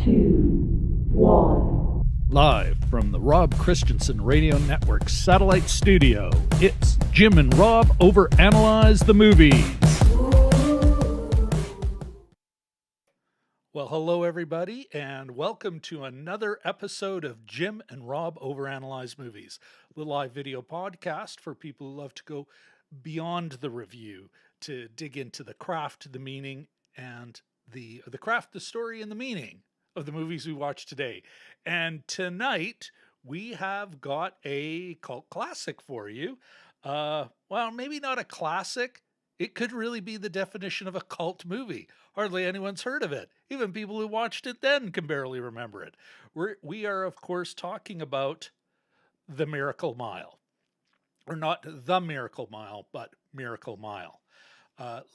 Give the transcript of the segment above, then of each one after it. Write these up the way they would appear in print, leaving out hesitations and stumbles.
2, 1. Live from the Rob Christensen Radio Network Satellite Studio, it's Jim and Rob Overanalyze the Movies. Well, hello everybody, and welcome to another episode of Jim and Rob Overanalyze Movies, the live video podcast for people who love to go beyond the review, to dig into the craft, the meaning, and the craft, the story, and the meaning of the movies we watch today. And tonight we have got a cult classic for you. Well, maybe not a classic. It could really be the definition of a cult movie. Hardly anyone's heard of it. Even people who watched it then can barely remember it. We are, of course, talking about The Miracle Mile. Or not The Miracle Mile, but Miracle Mile.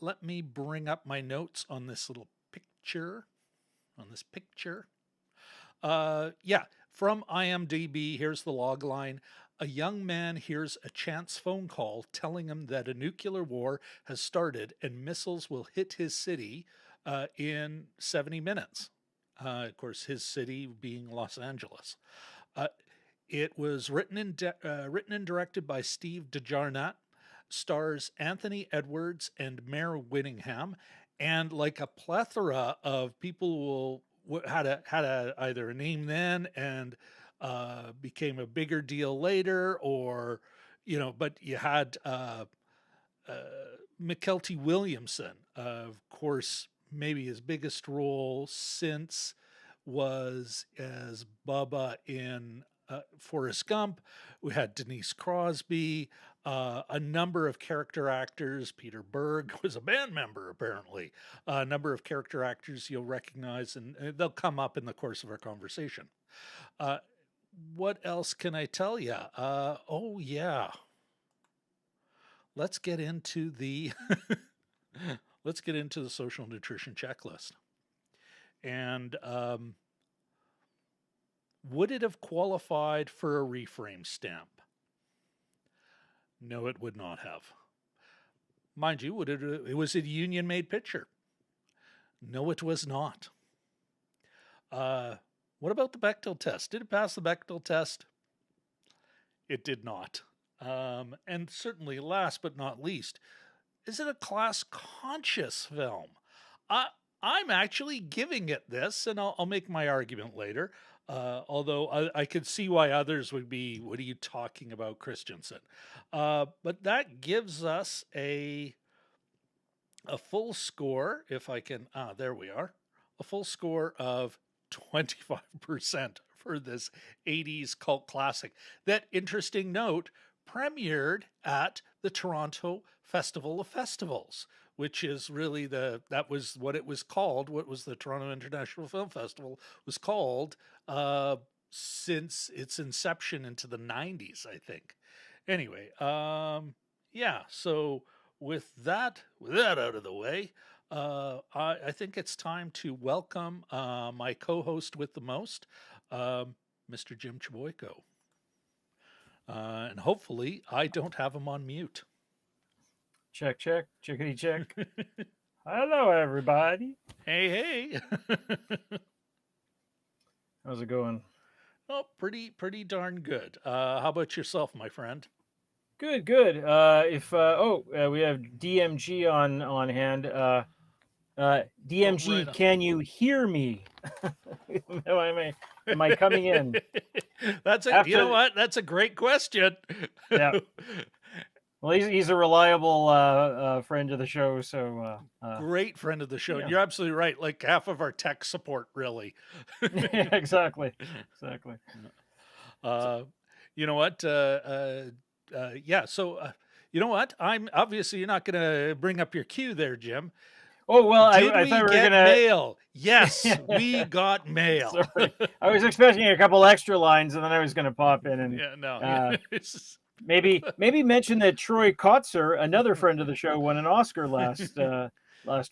Let me bring up my notes on this little picture. From IMDb, here's the log line. A young man hears a chance phone call telling him that a nuclear war has started and missiles will hit his city in 70 minutes. Of course, his city being Los Angeles. It was written and directed by Steve De Jarnatt, stars Anthony Edwards and Mare Winningham, and like a plethora of people who had either a name then and became a bigger deal later, or but you had McKelty Williamson, of course, maybe his biggest role since was as Bubba in Forrest Gump. We had Denise Crosby, a number of character actors. Peter Berg was a band member, apparently. A number of character actors you'll recognize, and they'll come up in the course of our conversation. What else can I tell you? Let's get into the social nutrition checklist. And would it have qualified for a reframe stamp? No, it would not have. Mind you, it was a union-made picture? No, it was not. What about the Bechdel test? Did it pass the Bechdel test? It did not. And certainly, last but not least, is it a class-conscious film? I'm actually giving it this, and I'll make my argument later. Although I could see why others would be, what are you talking about, Christensen? But that gives us a full score, if I can, there we are, a full score of 25% for this 80s cult classic. That, interesting note, premiered at the Toronto Festival of Festivals, which is really that was what it was called. What was the Toronto International Film Festival was called since its inception into the 90s, I think. Anyway, so with that out of the way, I think it's time to welcome my co-host with the most, Mr. Jim Chaboyko. And hopefully I don't have him on mute. Check, chickadee check. Hello, everybody. Hey. How's it going? Oh, pretty darn good. How about yourself, my friend? Good. We have DMG on hand. DMG, can you hear me? Am I coming in? You know what? That's a great question. Yeah. Well, he's a reliable friend of the show, so great friend of the show. Yeah. You're absolutely right. Like half of our tech support, really. Yeah, exactly. You know what? You know what? I'm obviously you're not going to bring up your cue there, Jim. Oh, well, I thought we were going to... mail. Yes, we got mail. Sorry. I was expecting a couple extra lines, and then I was going to pop in and... Yeah, no. Maybe mention that Troy Kotzer, another friend of the show, won an Oscar last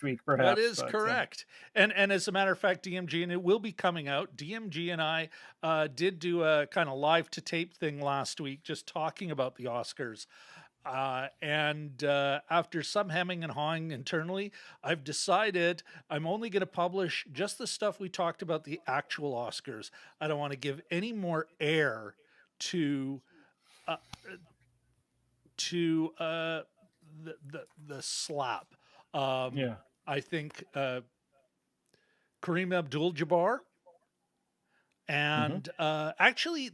week, perhaps. That is correct. And as a matter of fact, DMG, and it will be coming out, DMG and I did do a kind of live to tape thing last week, just talking about the Oscars. And after some hemming and hawing internally, I've decided I'm only going to publish just the stuff we talked about, the actual Oscars. I don't want to give any more air to uh, to the slap. Um, Yeah. I think Kareem Abdul-Jabbar Hmm. and actually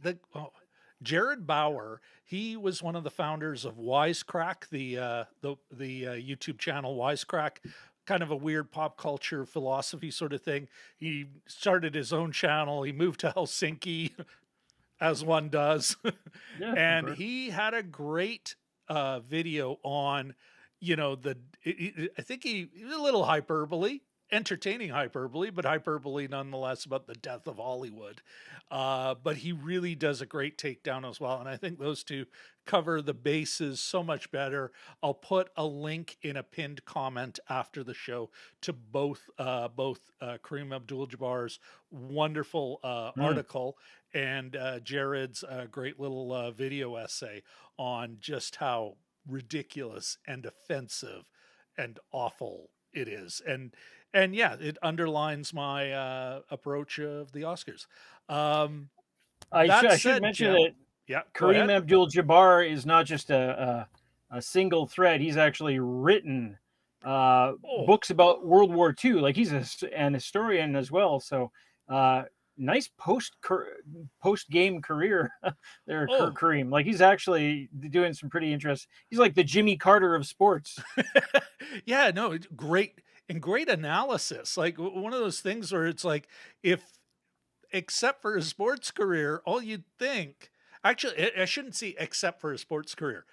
Jared Bauer. He was one of the founders of Wisecrack, the YouTube channel Wisecrack, kind of a weird pop culture philosophy sort of thing. He started his own channel. He moved to Helsinki, as one does, Yeah, of and course. he had a great video on, I think he was a little hyperbole, entertaining hyperbole, but hyperbole nonetheless, about the death of Hollywood. But he really does a great takedown as well, and I think those two cover the bases so much better. I'll put a link in a pinned comment after the show to both Kareem Abdul-Jabbar's wonderful Mm. article and Jared's great little video essay on just how ridiculous and offensive and awful it is. And yeah, it underlines my approach of the Oscars. Um, that I should said, mention Jim, that yeah, go Kareem ahead. Abdul-Jabbar is not just a single thread. He's actually written Oh, books about World War II. Like he's an historian as well. So uh, nice post game career there, oh, Kareem. Like he's actually doing some pretty interesting. He's like the Jimmy Carter of sports. yeah, no, great and great analysis. Like one of those things where it's like, if except for his sports career, all you'd think. Actually, I shouldn't say except for his sports career.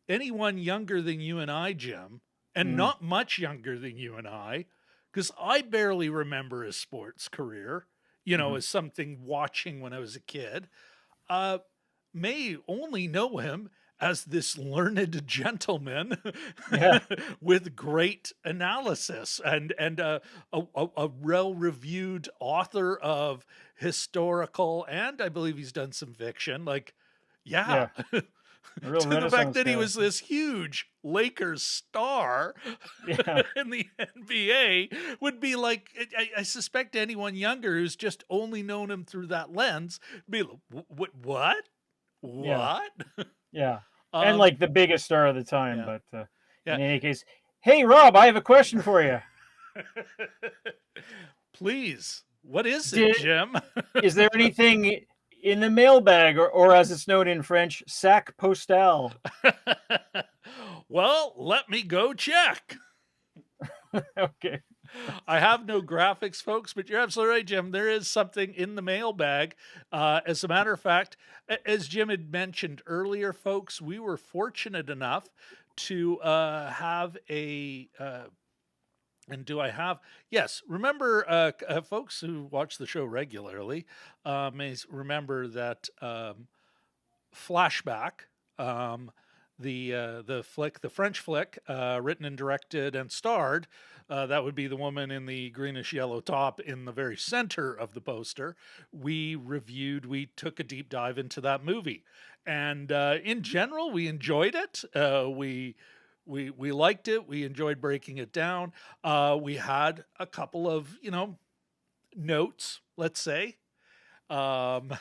Anyone younger than you and I, Jim, and Mm, not much younger than you and I, because I barely remember his sports career, mhm. as something watching when I was a kid, uh, may only know him as this learned gentleman Yeah, with great analysis and a well-reviewed author of historical, and I believe he's done some fiction. Like, yeah, yeah, a real to the fact Renaissance that he guy. was this huge Lakers star Yeah, in the NBA would be like, I suspect anyone younger who's just only known him through that lens be like, what? yeah. What? Yeah, and um, like the biggest star of the time. yeah, But yeah. in any case, hey Rob, I have a question for you. Please, what is it, Did Jim? is there anything in the mailbag, or as it's known in French, sac postal? Well, let me go check. Okay. I have no graphics, folks, but you're absolutely right, Jim. There is something in the mailbag. As a matter of fact, as Jim had mentioned earlier, folks, we were fortunate enough to have a. And do I have? Yes. Remember, folks who watch the show regularly may remember that Flashback, um, the flick, the French flick, written and directed and starred. That would be the woman in the greenish yellow top in the very center of the poster. We took a deep dive into that movie, and in general, we enjoyed it. We liked it. We enjoyed breaking it down. We had a couple of notes, let's say. Um,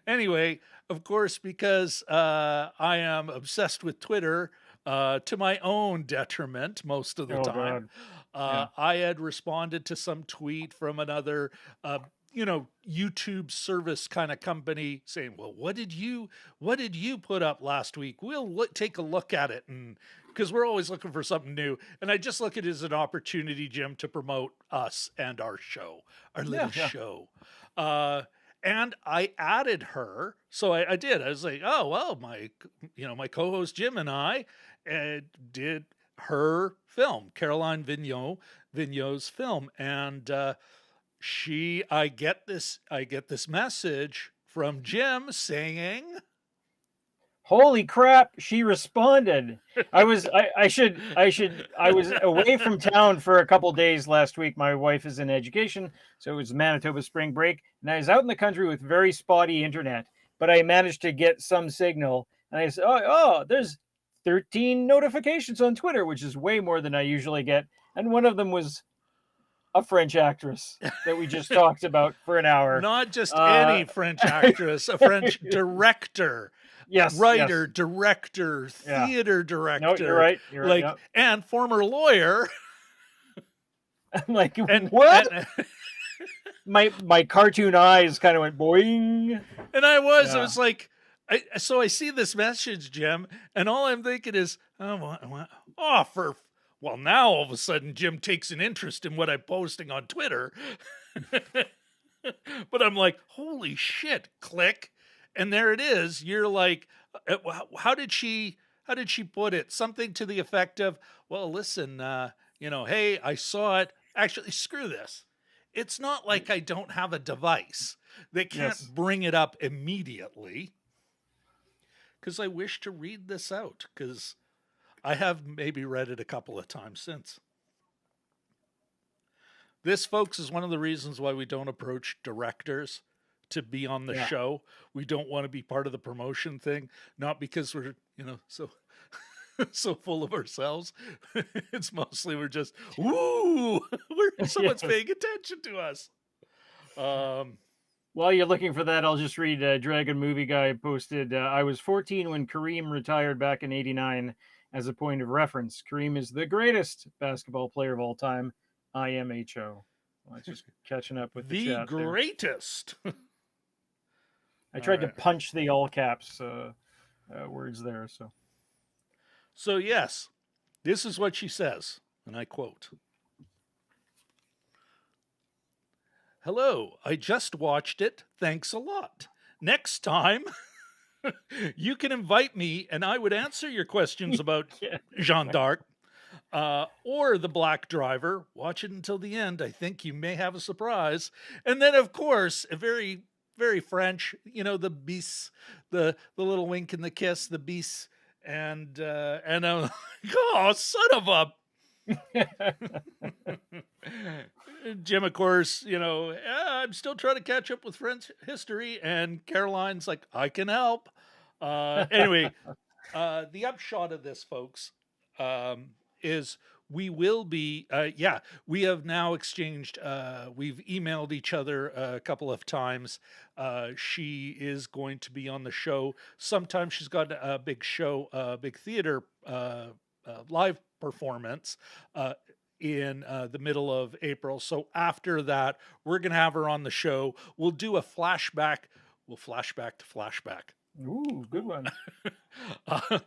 anyway, of course, because I am obsessed with Twitter to my own detriment most of the Oh time, God. Yeah. I had responded to some tweet from another. YouTube service kind of company saying, "Well, what did you put up last week? We'll take a look at it." And because we're always looking for something new, and I just look at it as an opportunity, Jim, to promote us and our show, our little Yeah. Yeah. show. Uh, and I added her, so I did. I was like, "Oh well, my co-host Jim and I did her film, Caroline Vigneault's film," and I get this message from Jim saying, Holy crap, she responded. I was away from town for a couple days last week. My wife is in education, so it was Manitoba spring break, and I was out in the country with very spotty internet. but I managed to get some signal. And I said, oh, there's 13 notifications on Twitter, which is way more than I usually get. And one of them was a French actress that we just talked about for an hour. Not just any French actress, a French director. Yes, writer, yes. director, theater director. No, you're right. You're right. Yep. And former lawyer. I'm like, what? My cartoon eyes kind of went boing. And I was like, so I see this message, Jim, and all I'm thinking is, now all of a sudden Jim takes an interest in what I'm posting on Twitter. But I'm like, holy shit, click. And there it is. You're like, how did she put it? Something to the effect of, well, listen, hey, I saw it. Actually, screw this. It's not like I don't have a device that can't bring it up immediately. Because I wish to read this out. Because I have maybe read it a couple of times since. This, folks, is one of the reasons why we don't approach directors to be on the show. We don't want to be part of the promotion thing. Not because we're, so full of ourselves. It's mostly we're just, someone's paying attention to us. While you're looking for that, I'll just read Dragon Movie Guy posted, I was 14 when Kareem retired back in 89. As a point of reference, Kareem is the greatest basketball player of all time. IMHO. Well, just catching up with the chat greatest. I tried to punch the all caps words there. So yes, this is what she says, and I quote. Hello, I just watched it. Thanks a lot. Next time, you can invite me and I would answer your questions about Jeanne d'Arc or the Black Driver. Watch it until the end. I think you may have a surprise. And then, of course, a very, very French, the bis, the little wink and the kiss, the bis. And I'm like, oh, son of a... Jim, of course, I'm still trying to catch up with French history, and Caroline's like, I can help. Anyway, the upshot of this, folks, is we will be, we have now exchanged, we've emailed each other a couple of times. She is going to be on the show. Sometimes she's got a big show, big theater live performance in the middle of April. So after that, we're going to have her on the show. We'll do a flashback. We'll flashback to flashback. Ooh, good one. I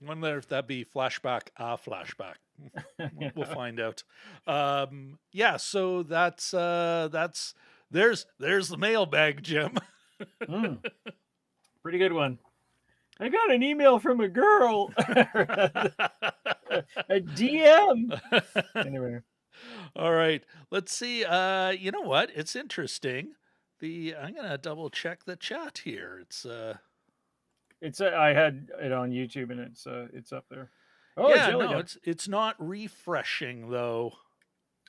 wonder if that'd be flashback, flashback. We'll find out. So there's the mailbag, Jim. Pretty good one. I got an email from a girl. A DM. Anyway. All right. Let's see. You know what? It's interesting. I'm gonna double check the chat here. I had it on YouTube and it's up there. Oh yeah, no, it's not refreshing though.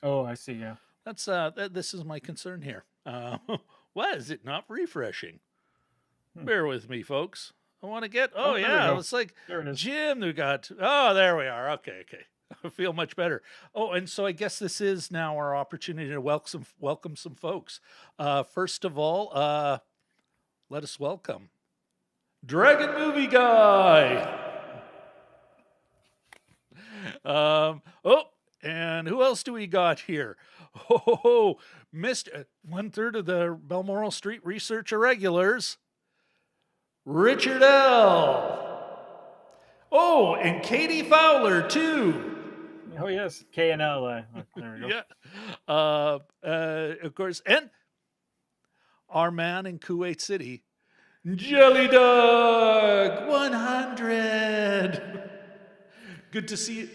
Oh, I see. Yeah. That's this is my concern here. Why is it not refreshing? Bear with me, folks. I want to get. Oh yeah, it's like Jim. We got. Oh, there we are. Okay. I feel much better. Oh, and so I guess this is now our opportunity to welcome some folks. First of all, let us welcome Dragon Movie Guy. And who else do we got here? Mr. 1/3 of the Balmoral Street Research Irregulars, Richard L. Oh, and Katie Fowler too. Oh yes, KNL. There we go. Yeah. Of course, and our man in Kuwait City, Jelly Dog 100. Good to see you.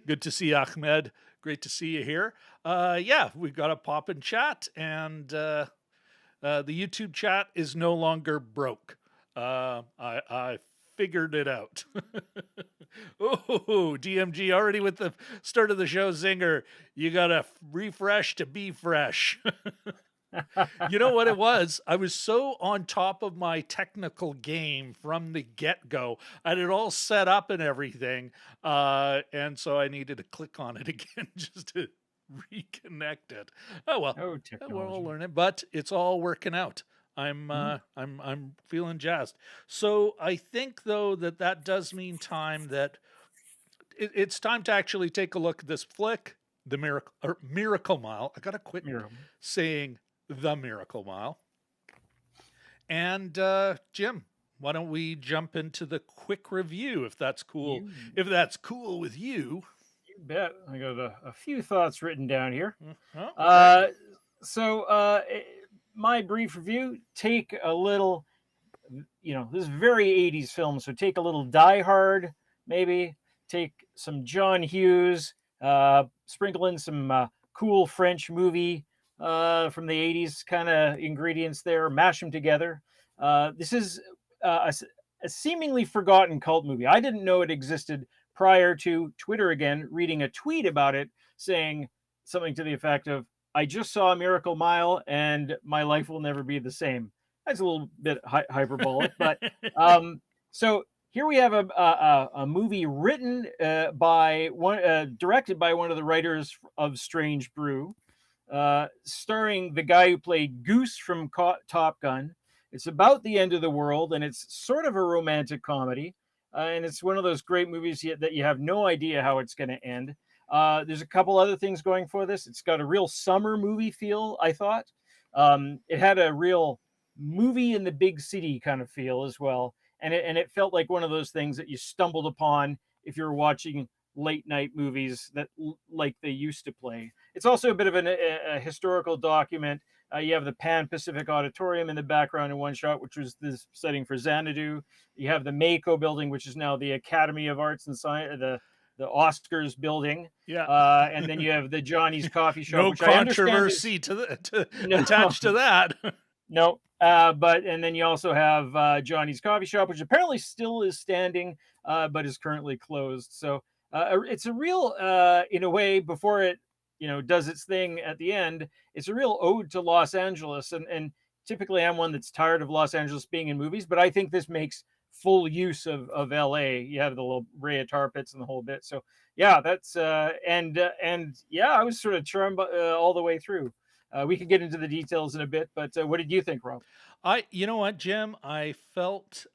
Good to see you, Ahmed. Great to see you here. We've got a pop in chat, and the YouTube chat is no longer broke. I figured it out. Oh, DMG already with the start of the show zinger. You gotta refresh to be fresh. You know what it was? I was so on top of my technical game from the get-go. I had it all set up and everything, and so I needed to click on it again just to reconnect it. Oh well, Oh, we're all technology. learning, but it's all working out. Mhm. I'm feeling jazzed. So I think though that that does mean time that it's time to actually take a look at this flick, the Miracle Mile. I gotta quit Miracle. saying the Miracle Mile. And Jim, why don't we jump into the quick review if that's cool? You If that's cool with you. you bet. I got a few thoughts written down here. Oh, okay. Uh, so, my brief review, take a little, this is very 80s film, so take a little Die Hard, maybe, take some John Hughes, sprinkle in some cool French movie from the 80s kind of ingredients there, mash them together. This is a seemingly forgotten cult movie. I didn't know it existed prior to Twitter again reading a tweet about it saying something to the effect of, I just saw Miracle Mile and my life will never be the same. That's a little bit hyperbolic, but so here we have a movie written by one, directed by one of the writers of Strange Brew, starring the guy who played Goose from Top Gun. It's about the end of the world, and it's sort of a romantic comedy. And it's one of those great movies that you have no idea how it's going to end. There's a couple other things going for this. It's got a real summer movie feel, I thought. It had a real movie in the big city kind of feel as well. And it felt like one of those things that you stumbled upon if you're watching late night movies that like they used to play. It's also a bit of a historical document. You have the Pan Pacific Auditorium in the background in one shot, which was the setting for Xanadu. You have the Mako building, which is now the Academy of Arts and Science, the Oscars building. Yeah. And then you have the Johnny's Coffee Shop, No which I understand is controversy to no, attached to that. no. But and then you also have Johnny's Coffee Shop, which apparently still is standing, but is currently closed. So it's a real, in a way, before it does its thing at the end, it's a real ode to Los Angeles. And typically, I'm one that's tired of Los Angeles being in movies, but I think this makes full use of LA. You have the little Rhea tar pits and the whole bit. So yeah, that's and yeah, I was sort of charmed all the way through. We could get into the details in a bit, but what did you think, Rob? You know what, Jim? I felt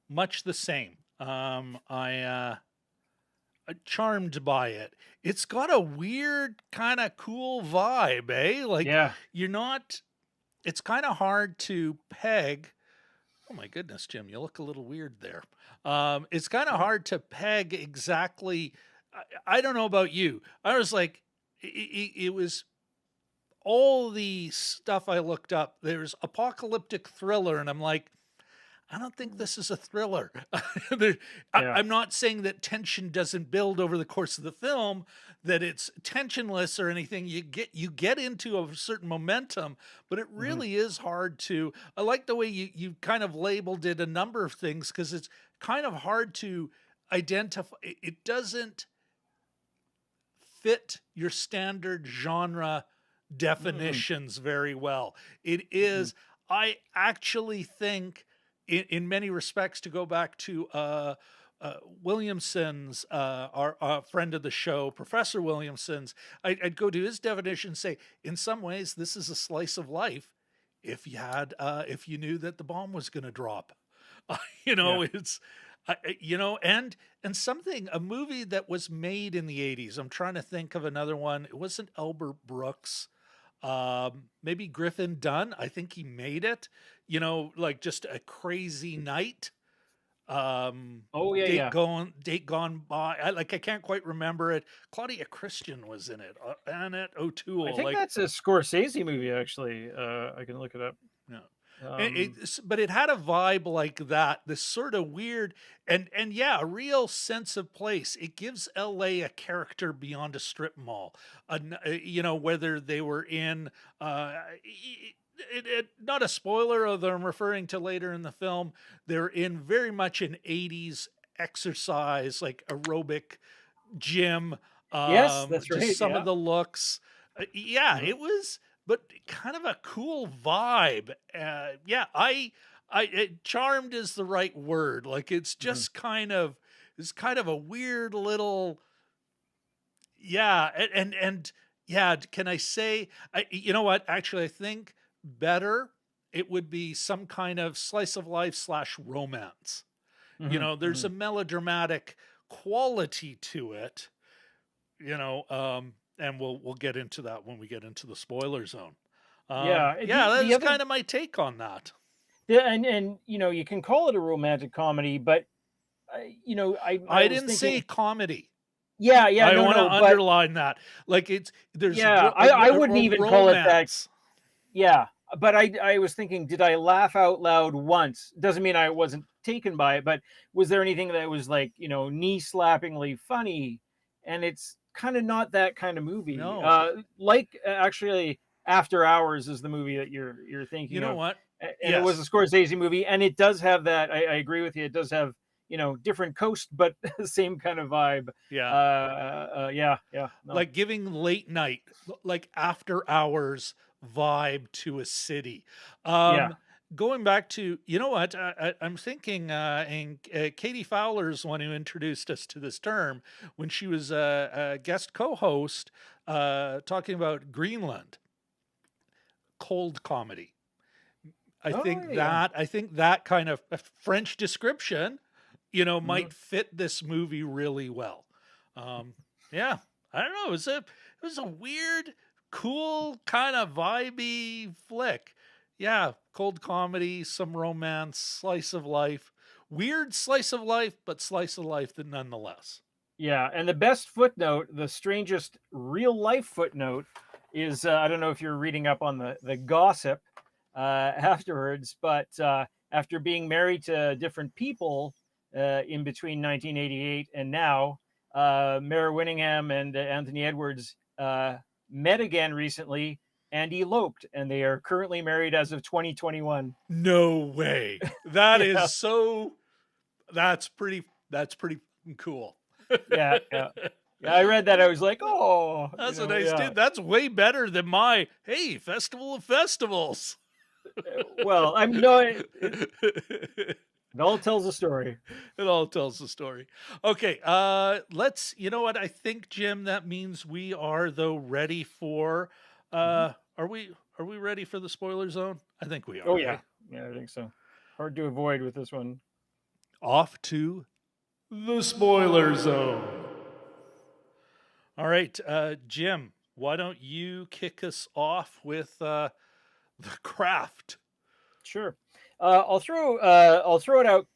much the same. Charmed by it. It's got a weird kind of cool vibe, eh? Like Yeah. you're not. It's kind of hard to peg. Oh my goodness, Jim, you look a little weird there. It's kind of hard to peg exactly. I don't know about you. I was like, it was all the stuff I looked up. There's apocalyptic thriller, and I'm like, I don't think this is a thriller. Yeah. I'm not saying that tension doesn't build over the course of the film, that it's tensionless or anything. You get into a certain momentum, but it Hmm. really is hard to. I like the way you kind of labeled it a number of things because it's kind of hard to identify. It doesn't fit your standard genre Hmm. definitions very well. It Hmm. is, I actually think, in many respects, to go back to Williamson's, our friend of the show, Professor Williamson's, I'd go to his definition and say, in some ways, this is a slice of life if you knew that the bomb was going to drop. Yeah. It's and something, a movie that was made in the 80s. I'm trying to think of another one. It wasn't Albert Brooks. Maybe Griffin Dunn. I think he made it. Like just a crazy night. Oh yeah, yeah. Date gone by. I can't quite remember it. Claudia Christian was in it. Annette I O'Toole. think Like, that's a Scorsese movie, actually. I can look it up. yeah. Um, But it had a vibe like that, this sort of weird and yeah, a real sense of place. It gives LA a character beyond a strip mall. Whether they were in not a spoiler, although I'm referring to later in the film, they're in very much an 80s exercise, like aerobic gym, yes, that's just right. some of Yeah. the looks. Yeah, Mhm. it was. but kind of a cool vibe. Yeah, charmed is the right word. Like it's Mhm. just it's kind of a weird little, yeah, and yeah. Can I say, you know what? Actually, I think better it would be some kind of slice of life slash romance. You Mhm. know, there's Mhm. a melodramatic quality to it, and we'll get into that when we get into the spoiler zone. Yeah. Yeah, The that's other, kind of my take on that. yeah, and you can call it a romantic comedy, but I I was didn't say thinking, comedy. yeah, yeah, I no, want to no, but underline that. Like there's yeah, I wouldn't a even call it that. romance. Yeah, but I was thinking, did I laugh out loud once? Doesn't mean I wasn't taken by it, but was there anything that was like, knee slappingly funny? And it's kind of not that kind of movie. No, Like actually, After Hours is the movie that you're you thinking know of, what? and it was Yes, a Scorsese movie, and it does have that. I agree with you. It does have different coast, but same kind of vibe. yeah. Yeah, yeah, no, Like giving late night, like after hours vibe to a city. yeah. Going back to, you know what, I'm thinking, and Katie Fowler's the one who introduced us to this term when she was a guest co-host talking about Greenland, cold comedy. Oh yeah. I think that kind of a French description, Mhm. might fit this movie really well. Um, yeah, I don't know. It was a weird, cool, kind of vibey flick. Yeah, cold comedy, some romance, slice of life, weird slice of life, but slice of life that nonetheless. Yeah, and the best footnote, the strangest real life footnote, is I don't know if you're reading up on the gossip afterwards, but after being married to different people in between 1988 and now, Mare Winningham and Anthony Edwards met again recently and eloped, and they are currently married as of 2021. No way. That Yeah, is so. That's pretty cool. yeah, yeah. Yeah, I read that. I was like, oh, That's a nice yeah. dude. That's way better than my hey festival of festivals. Well, I'm no. It all tells a story. It all tells the story. Okay, let's. You know what? I think, Jim, that means we are though ready for. Mhm. Are we? Are we ready for the spoiler zone? I think we Oh are. Eh? yeah, yeah, I think so. Hard to avoid with this one. Off to the spoiler zone. All right, Jim. Why don't you kick us off with the craft? Sure. I'll throw it out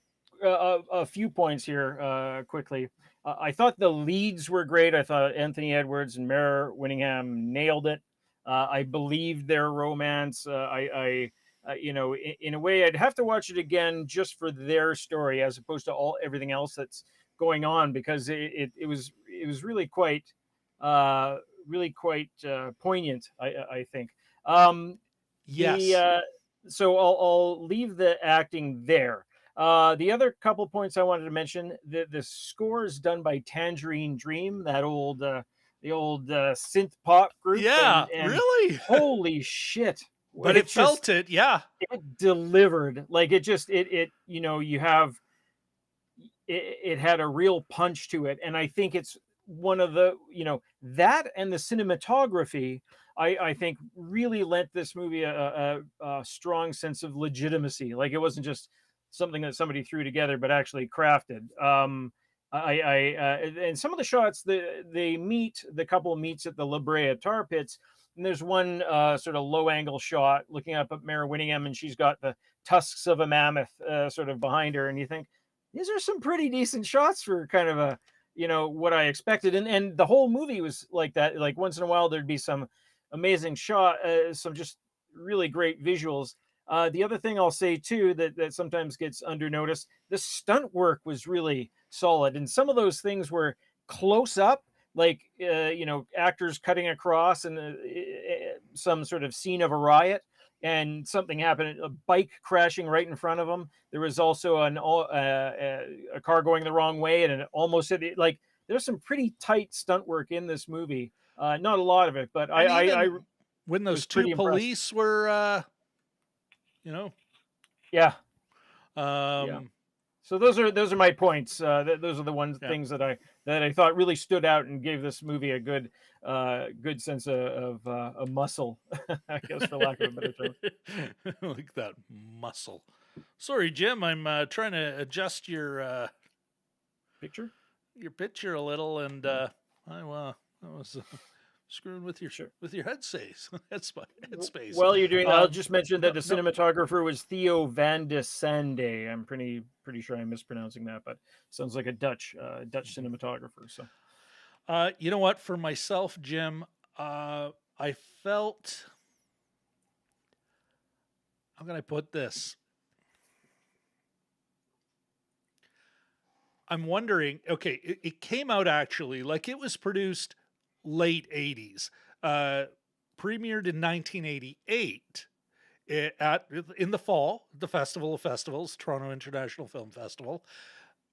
a few points here quickly. I thought the leads were great. I thought Anthony Edwards and Mare Winningham nailed it. I believed their romance. In a way, I'd have to watch it again just for their story, as opposed to all everything else that's going on, because it was uh, really quite poignant. I think. The Yes. So I'll leave the acting there. The other couple points I wanted to mention: the score is done by Tangerine Dream, that the old synth pop group, Yeah. and Really. holy shit, But it it just felt it. Yeah. it delivered. Like it just it you have it had a real punch to it, and I think it's one of the that and the cinematography I think really lent this movie a strong sense of legitimacy. Like it wasn't just something that somebody threw together, but actually crafted. And some of the shots, the couple meets at the La Brea tar pits, and there's one sort of low angle shot looking up at Mare Winningham, and she's got the tusks of a mammoth sort of behind her, and you think these are some pretty decent shots for kind of a what I expected, and the whole movie was like that. Like once in a while there'd be some amazing shot, some just really great visuals. The other thing I'll say too that sometimes gets under noticed, the stunt work was really solid, and some of those things were close up, like actors cutting across and some sort of scene of a riot, and something happened, a bike crashing right in front of them. There was also a car going the wrong way, and it almost hit it. Like there's some pretty tight stunt work in this movie. Not a lot of it, but And I even when I those was two pretty impressed. police were, you know, Yeah, yeah. um, So those are my points. Those are the ones yeah. things that I thought really stood out and gave this movie a good sense of a muscle, I guess, for lack of a better term. Like that muscle. Sorry, Jim. I'm trying to adjust Picture? your picture a little, and Yeah, I was screwing sure. with your headspace. Headspace. While you're doing that, I'll Um, just mention no, that the no. cinematographer was Theo van de Sande. I'm pretty sure I'm mispronouncing that, but sounds like a Dutch cinematographer. So You know what? For myself, Jim, I felt. How can I put this? I'm wondering. Okay, it came out actually like it was produced late '80s, uh, premiered in 1988 at in the fall, the Festival of Festivals, Toronto International Film Festival,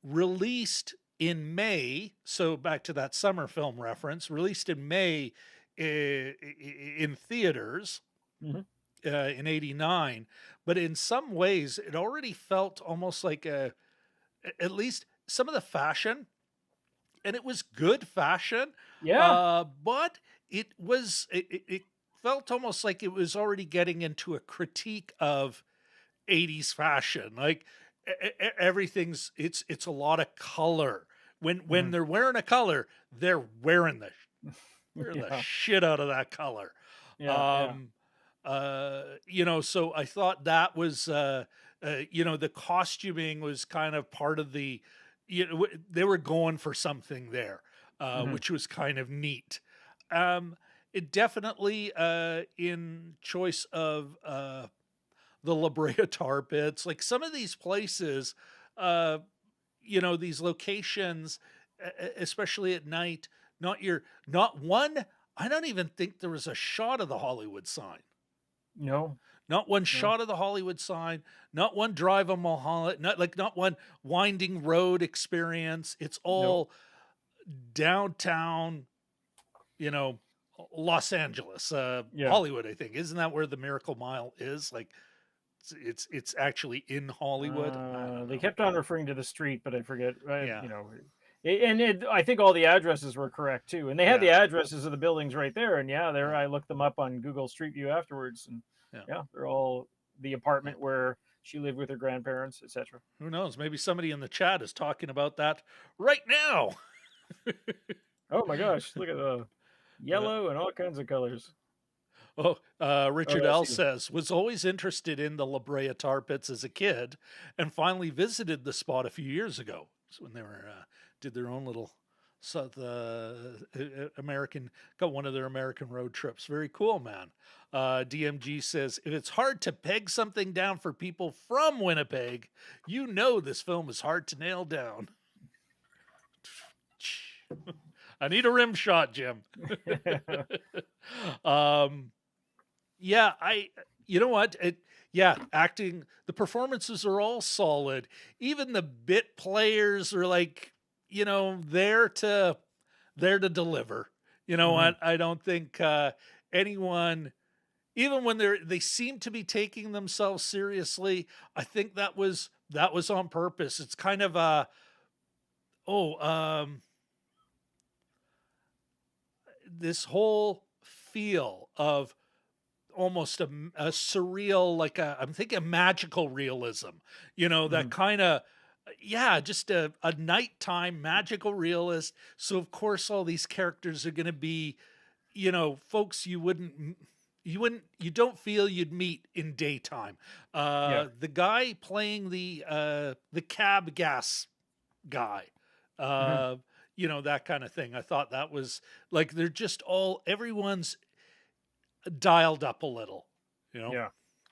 released in May. So back to that summer film reference, released in May in theaters Mhm. in '89. But in some ways, it already felt almost like at least some of the fashion, and it was good fashion, Yeah, but it felt almost like it was already getting into a critique of '80s fashion. Like everything's it's a lot of color. When mhm. they're wearing a color, they're wearing the Yeah, shit out of that color. yeah, yeah. Um, so I thought that was, the costuming was kind of part of the, they were going for something there, Mhm. which was kind of neat. Um, it definitely, in choice of, the La Brea tar pits, like some of these places, uh, these locations, especially at night, not one, I don't even think there was a shot of the Hollywood sign. No, Not one no. shot of the Hollywood sign, not one drive on Mulholland, not one winding road experience. It's Nope. all downtown, you know, Los Angeles, Yeah. Hollywood, I think. Isn't that where the Miracle Mile is? Like it's actually in Hollywood. I don't They know. kept on referring to the street, but I forget. Yeah. I think all the addresses were correct too, and they had Yeah. the addresses of the buildings right there. And yeah, there Yeah. I looked them up on Google Street View afterwards, and Yeah. yeah, they're all the Yeah. apartment where she lived with her grandparents, etc. Who knows? Maybe somebody in the chat is talking about that right now. Oh my gosh, look at the Uh, yellow and all kinds of colors. Oh, Richard I L. see. says, was always interested in the La Brea Tar Pits as a kid and finally visited the spot a few years ago. So when they were, did their own little South American, got one of their American road trips. Very cool, man. DMG says, if it's hard to peg something down for people from Winnipeg, you know this film is hard to nail down. I need a rim shot, Jim. um, yeah, you know what? Yeah, acting, the performances are all solid. Even the bit players are like, there to deliver. You know Hmm. what? I don't think anyone, even when they seem to be taking themselves seriously, I think that was on purpose. It's kind of a oh, this whole feel of almost a surreal, like I'm thinking magical realism, that Hmm. kind of, yeah, just a nighttime magical realist. So of course all these characters are going to be, folks you don't feel you'd meet in daytime. Yeah. The guy playing the cab gas guy, Hmm. uh, that kind of thing. I thought that was like they're just all everyone's dialed up a little, you know. Yeah,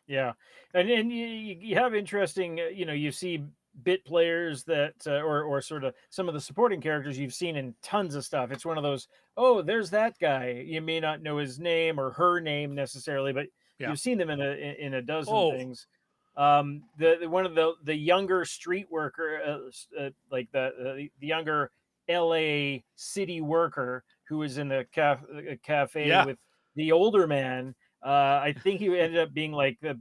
yeah, and you have interesting, you see bit players that, or sort of some of the supporting characters you've seen in tons of stuff. It's one of those, oh, there's that guy. You may not know his name or her name necessarily, but Yeah. you've seen them in a dozen Oh, things. One of the younger street worker, like the younger L.A. city worker who was in the cafe yeah. with the older man. I think he ended up being like the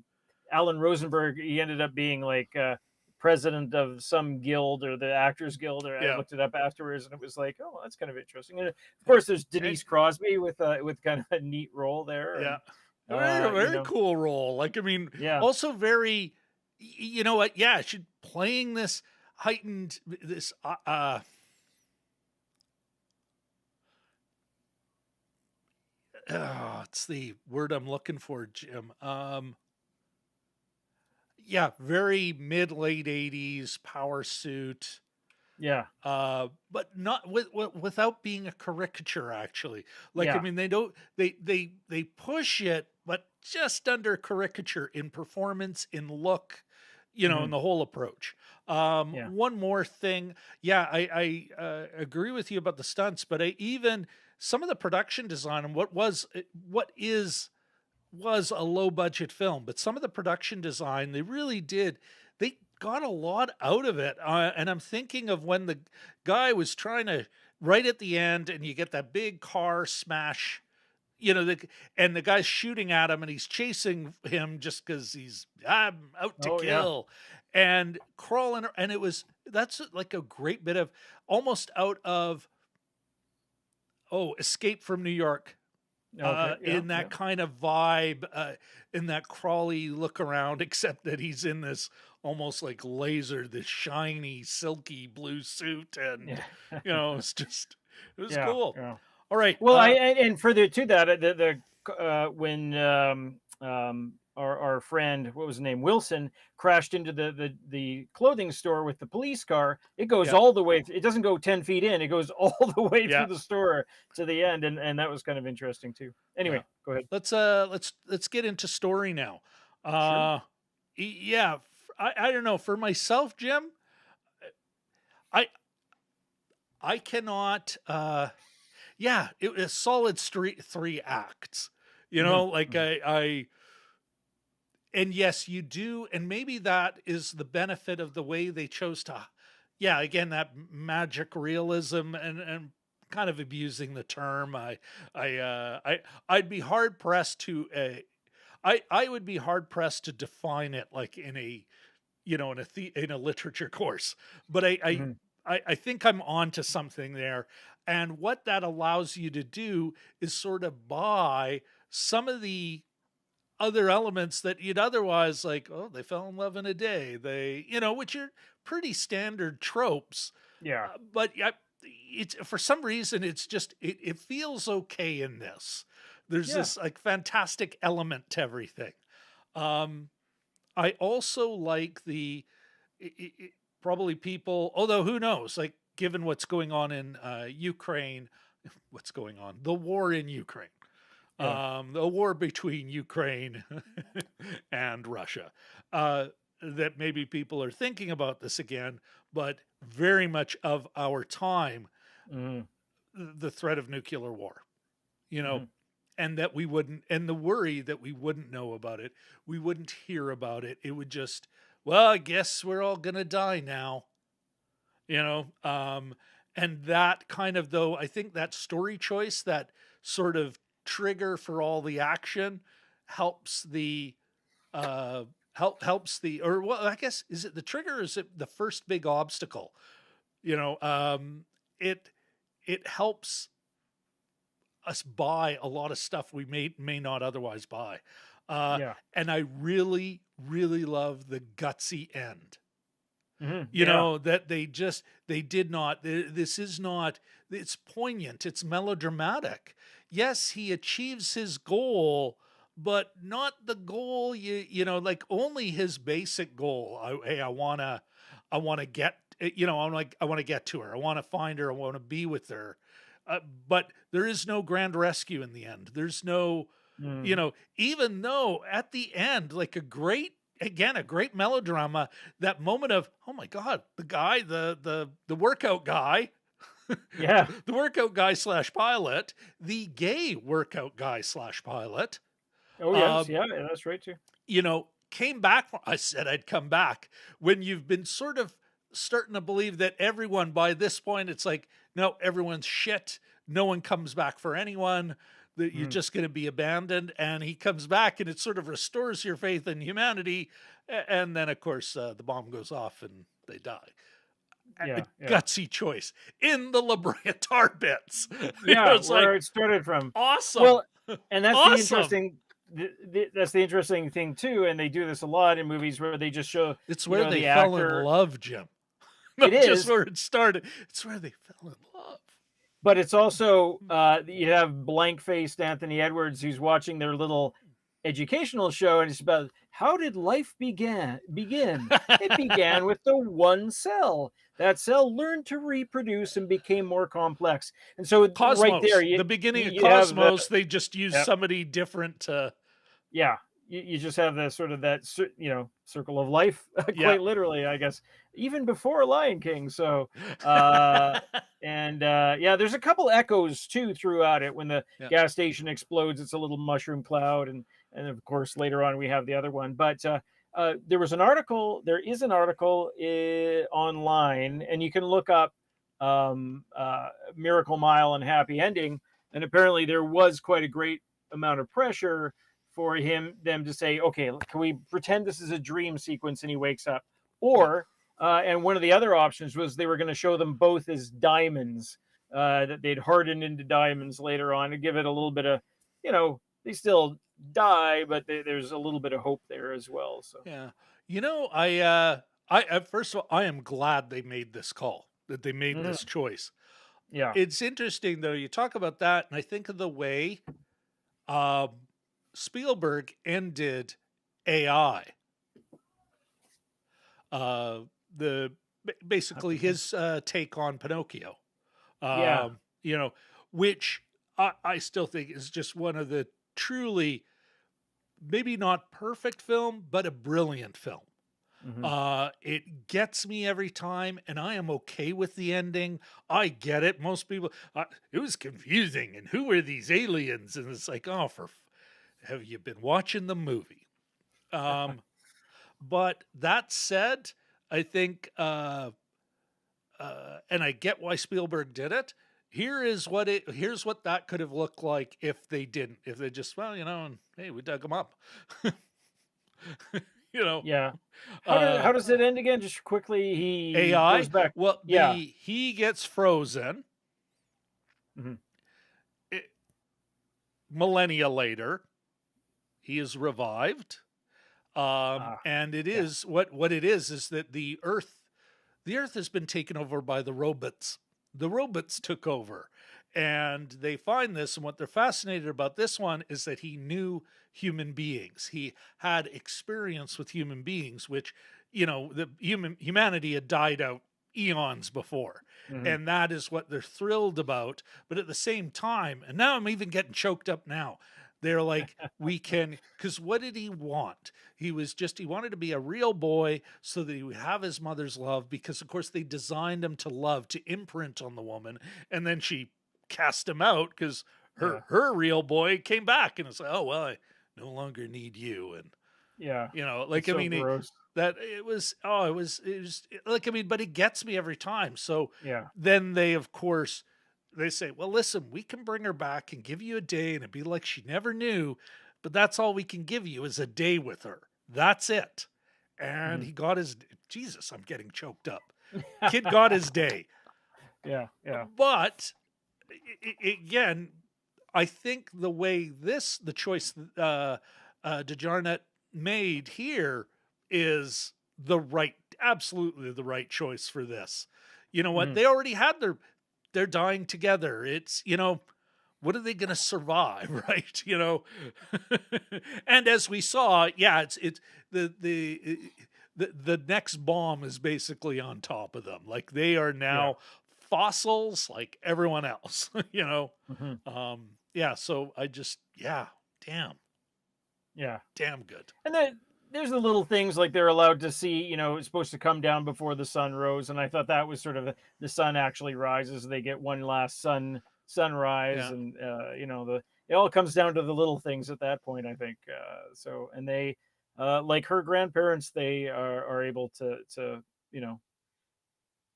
Alan Rosenberg. He ended up being like president of some guild or the Actors Guild. Or I Yeah. looked it up afterwards, and it was like, oh, that's kind of interesting. And of course, there's And Denise Crosby with kind of a neat role there, yeah. and Very, you very know, cool role. Like, I mean, yeah, also very, you know what? Yeah, she playing this heightened, this, it's the word I'm looking for, Jim. Yeah, very mid late 80s power suit. yeah, But not without being a caricature. Actually, like I yeah. mean, they don't they push it, but just under caricature in performance, in look, you know, in Hmm. the whole approach. Yeah. One more thing, yeah, I agree with you about the stunts, but even some of the production design and what is was a low budget film, but some of the production design, they really did. They got a lot out of it. And I'm thinking of when the guy was trying to, right at the end, and you get that big car smash, you know, and the guy's shooting at him and he's chasing him just because I'm out to Oh yeah. kill and crawling. And that's like a great bit of almost out of, Escape from New York, Okay. Yeah. in that Yeah. kind of vibe, in that crawly look around, except that he's in this almost like laser, this shiny, silky blue suit, and Yeah. it was Yeah. cool. Yeah. All right, Well, and further to that, when our friend, what was his name, Wilson, crashed into the clothing store with the police car, it goes yeah, all the way. It doesn't go 10 feet in; it goes all the way yeah, through the store to the end, and that was kind of interesting too. yeah. Anyway, go ahead. Let's get into story now. Sure. Yeah, I don't know for myself, Jim. I I cannot. Yeah, it was solid three acts. You Hmm. know, like Hmm. and yes, you do, and maybe that is the benefit of the way they chose to. Yeah, again, that magic realism, and kind of abusing the term. I'd be hard pressed to. I would be hard pressed to define it like in a, you know, in a literature course, but Hmm. I think I'm on to something there. And what that allows you to do is sort of buy some of the other elements that you'd otherwise like, oh, they fell in love in a day. They, you know, which are pretty standard tropes. Yeah. But it's for some reason, it feels okay in this. There's Yeah. this like fantastic element to everything. Um, I also like probably people, although who knows, like given what's going on in Ukraine, what's going on, the war in Ukraine, Yeah. the war between Ukraine and Russia, that maybe people are thinking about this again, but very much of our time, Hmm. the threat of nuclear war, you know, Hmm. and that we wouldn't, and the worry that we wouldn't know about it, we wouldn't hear about it. It would just, well, I guess we're all going to die now, you know. And that kind of, though, I think that story choice, that sort of trigger for all the action helps the, uh, helps the, or well, I guess, is it the trigger? Or is it the first big obstacle? You know, it, it helps us buy a lot of stuff we may not otherwise buy. Uh, Yeah. and I really, really love the gutsy end. Hmm. You Yeah. know, that they did not. This is not. It's poignant. It's melodramatic. Yes, he achieves his goal, but not the goal. You know, like only his basic goal. Hey, I wanna get. You know, I'm like, I want to get to her. I want to find her. I want to be with her. But there is no grand rescue in the end. There's no, you Hmm. know, even though at the end, like a great melodrama, that moment of, oh my God, the guy, the workout guy, Yeah. the workout guy slash pilot, the gay workout guy slash pilot, Oh uh, yes. Yeah. Yeah, that's right too. you know, came back. I said I'd come back when you've been sort of starting to believe that everyone by this point, it's like, no, everyone's shit. No one comes back for anyone. that you're just going to be abandoned. And he comes back, and it sort of restores your faith in humanity. And then, of course, the bomb goes off and they die. A Yeah, yeah, gutsy choice in the La Brea Tar Pits. yeah. It's like Where it started from. awesome, Well, and that's the awesome. interesting. That's the interesting thing too, and they do this a lot in movies where they just show, It's where they the fell in actor. love, Jim. It Not just is, where it started. It's where they fell in love. but it's also you have blank-faced Anthony Edwards who's watching their little educational show, and it's about how did life begin. It began with the one cell. That cell learned to reproduce and became more complex. And so right there, Cosmos, the beginning of you have the Cosmos, they just used somebody different to. yeah, you just have the sort of that circle of life, Yeah. quite literally, I guess, even before Lion King. So and yeah, there's a couple echoes too throughout it. When the Yeah. gas station explodes, it's a little mushroom cloud, and of course later on we have the other one. But there is an article online, and you can look up Miracle Mile and Happy Ending, and apparently there was quite a great amount of pressure for them to say, okay, can we pretend this is a dream sequence and he wakes up? Or and one of the other options was they were going to show them both as diamonds, that they'd harden into diamonds later on, to give it a little bit of, they still die, but there's a little bit of hope there as well. So Yeah. I first of all, I am glad they made this call, that they made this choice. yeah, It's interesting though. You talk about that, and I think of the way Spielberg ended AI. Basically his take on Pinocchio. Yeah. Which I still think is just one of the truly, maybe not perfect film, but a brilliant film. It gets me every time, and I am okay with the ending. I get it. Most people, it was confusing, and who were these aliens? And it's like, oh, have you been watching the movie? But that said, I think, and I get why Spielberg did it. Here's what that could have looked like if they didn't. If they just, and hey, we dug them up. Yeah. How does it end again? Just quickly, he AI goes back. well, Yeah. he gets frozen. Millennia later, he is revived, and it is what it is that the earth has been taken over by the robots. The robots took over, and they find this, and what they're fascinated about this one is that he knew human beings. He had experience with human beings, which, the humanity had died out eons before. And that is what they're thrilled about. But at the same time, and now I'm even getting choked up now, they're like, because what did he want? He wanted to be a real boy so that he would have his mother's love, because of course they designed him to love, to imprint on the woman. And then she cast him out because her real boy came back, and it's like, oh, well, I no longer need you. And like, so gross. that it was like, but it gets me every time. So Yeah. then they, of course, they say, well, listen, we can bring her back and give you a day, and it'd be like she never knew, but that's all we can give you is a day with her. That's it. And he got his, Jesus, I'm getting choked up. Kid got his day. Yeah. But again, I think the choice De Jarnatt made here is absolutely the right choice for this. You know what? They already had they're dying together. It's, what are they going to survive? Right. And as we saw, it's the next bomb is basically on top of them. Like, they are now fossils like everyone else, So I just, damn good. And then there's the little things like they're allowed to see, it's supposed to come down before the sun rose. And I thought that was sort of the sun actually rises. They get one last sunrise. And, it all comes down to the little things at that point, I think. And they, like her grandparents, they are able to,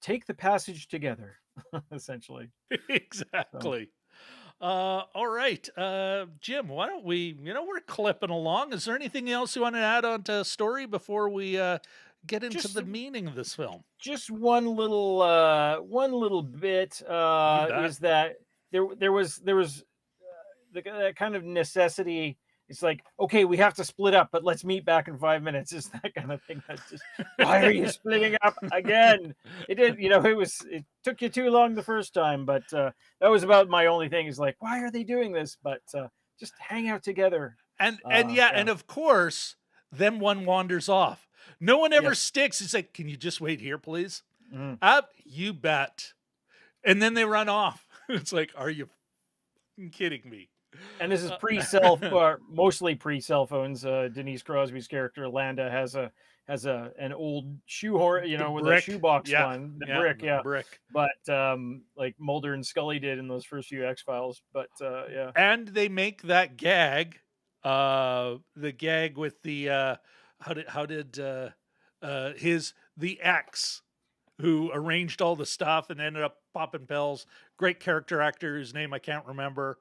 take the passage together, essentially. Exactly. All right, Jim. Why don't we? We're clipping along. Is there anything else you want to add on to story before we get into Just the meaning of this film? just one little bit You bet. is that there was that kind of necessity. It's like, okay, we have to split up, but let's meet back in 5 minutes. It's that kind of thing. That's just, why are you splitting up again? It took you too long the first time, but that was about my only thing. Is like, why are they doing this? But just hang out together. And yeah, Yeah. and of course, then one wanders off. No one ever Yes. sticks. It's like, can you just wait here, please? Mhm. Up, you bet. And then they run off. It's like, are you kidding me? And this is pre-cell, or mostly pre-cell phones. Denise Crosby's character Landa has an old shoehorn, The with a brick. shoebox Yeah. one, the Yeah, brick, the yeah. brick. But like Mulder and Scully did in those first few X-Files. But yeah, And they make that gag, the gag with the the ex who arranged all the stuff and ended up popping pills. Great character actor whose name I can't remember.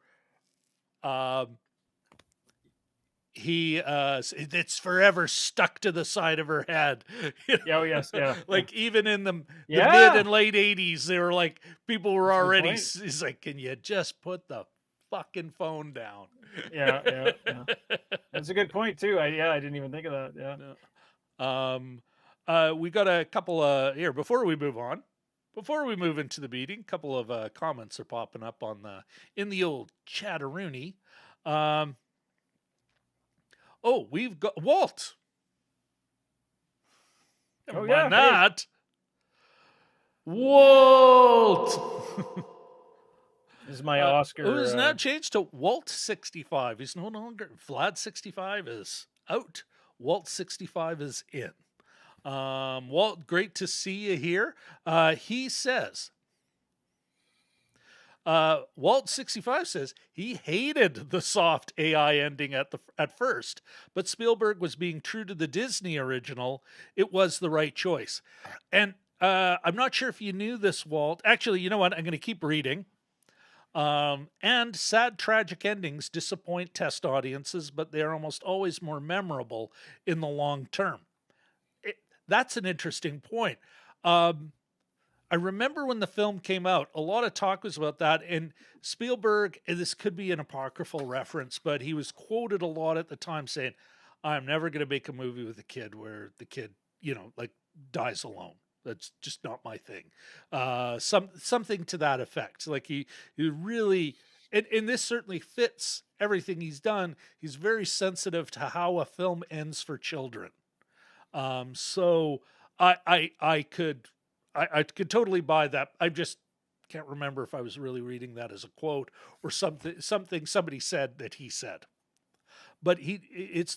He it's forever stuck to the side of her head. yeah, oh, yes, yeah, Like even in the yeah. mid and late 80s, they were like, people were That's a good already. point. He's like, can you just put the fucking phone down? Yeah. That's a good point too. I didn't even think of that. Yeah. We got a couple here before we move on. Before we move into the meeting, a couple of comments are popping up in the old chatteroony. We've got Walt. Oh, Why yeah, hey. not? Walt. This is my Oscar. Who is now changed to Walt 65. He's no longer Vlad 65 is out. Walt 65 is in. Walt, great to see you here. He says, Walt 65 says he hated the soft AI ending at first, but Spielberg was being true to the Disney original. It was the right choice. And I'm not sure if you knew this, Walt. Actually, you know what? I'm going to keep reading. And sad, tragic endings disappoint test audiences, but they are almost always more memorable in the long term. That's an interesting point. I remember when the film came out, a lot of talk was about that. And Spielberg, and this could be an apocryphal reference, but he was quoted a lot at the time saying, I'm never going to make a movie with a kid where the kid, like dies alone. That's just not my thing. Something to that effect. Like he really, and this certainly fits everything he's done. He's very sensitive to how a film ends for children. So I could totally buy that. I just can't remember if I was really reading that as a quote or something somebody said that he said. But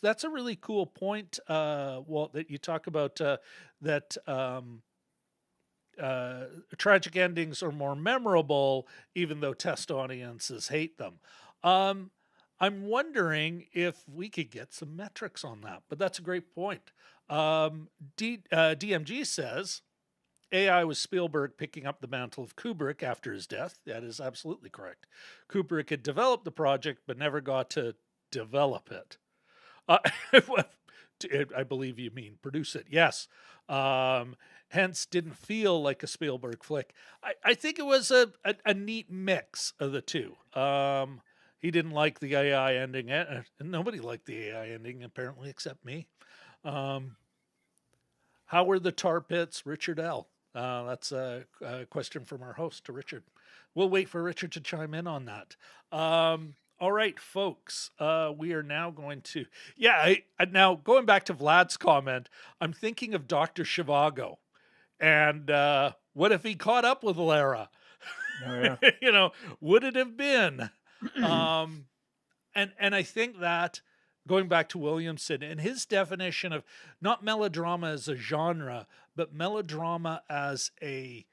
that's a really cool point, Walt, that you talk about that tragic endings are more memorable, even though test audiences hate them. I'm wondering if we could get some metrics on that, but that's a great point. DMG says AI was Spielberg picking up the mantle of Kubrick after his death. That is absolutely correct. Kubrick had developed the project, but never got to develop it. I believe you mean produce it. Yes. Hence, didn't feel like a Spielberg flick. I think it was a neat mix of the two. He didn't like the AI ending. And nobody liked the AI ending, apparently, except me. How were the tar pits, Richard L? That's a question from our host to Richard. We'll wait for Richard to chime in on that. All right, folks, we are now going to... Yeah, now going back to Vlad's comment, I'm thinking of Dr. Zhivago. And what if he caught up with Lara? Oh, yeah. Would it have been? And I think that going back to Williamson and his definition of not melodrama as a genre, but melodrama as a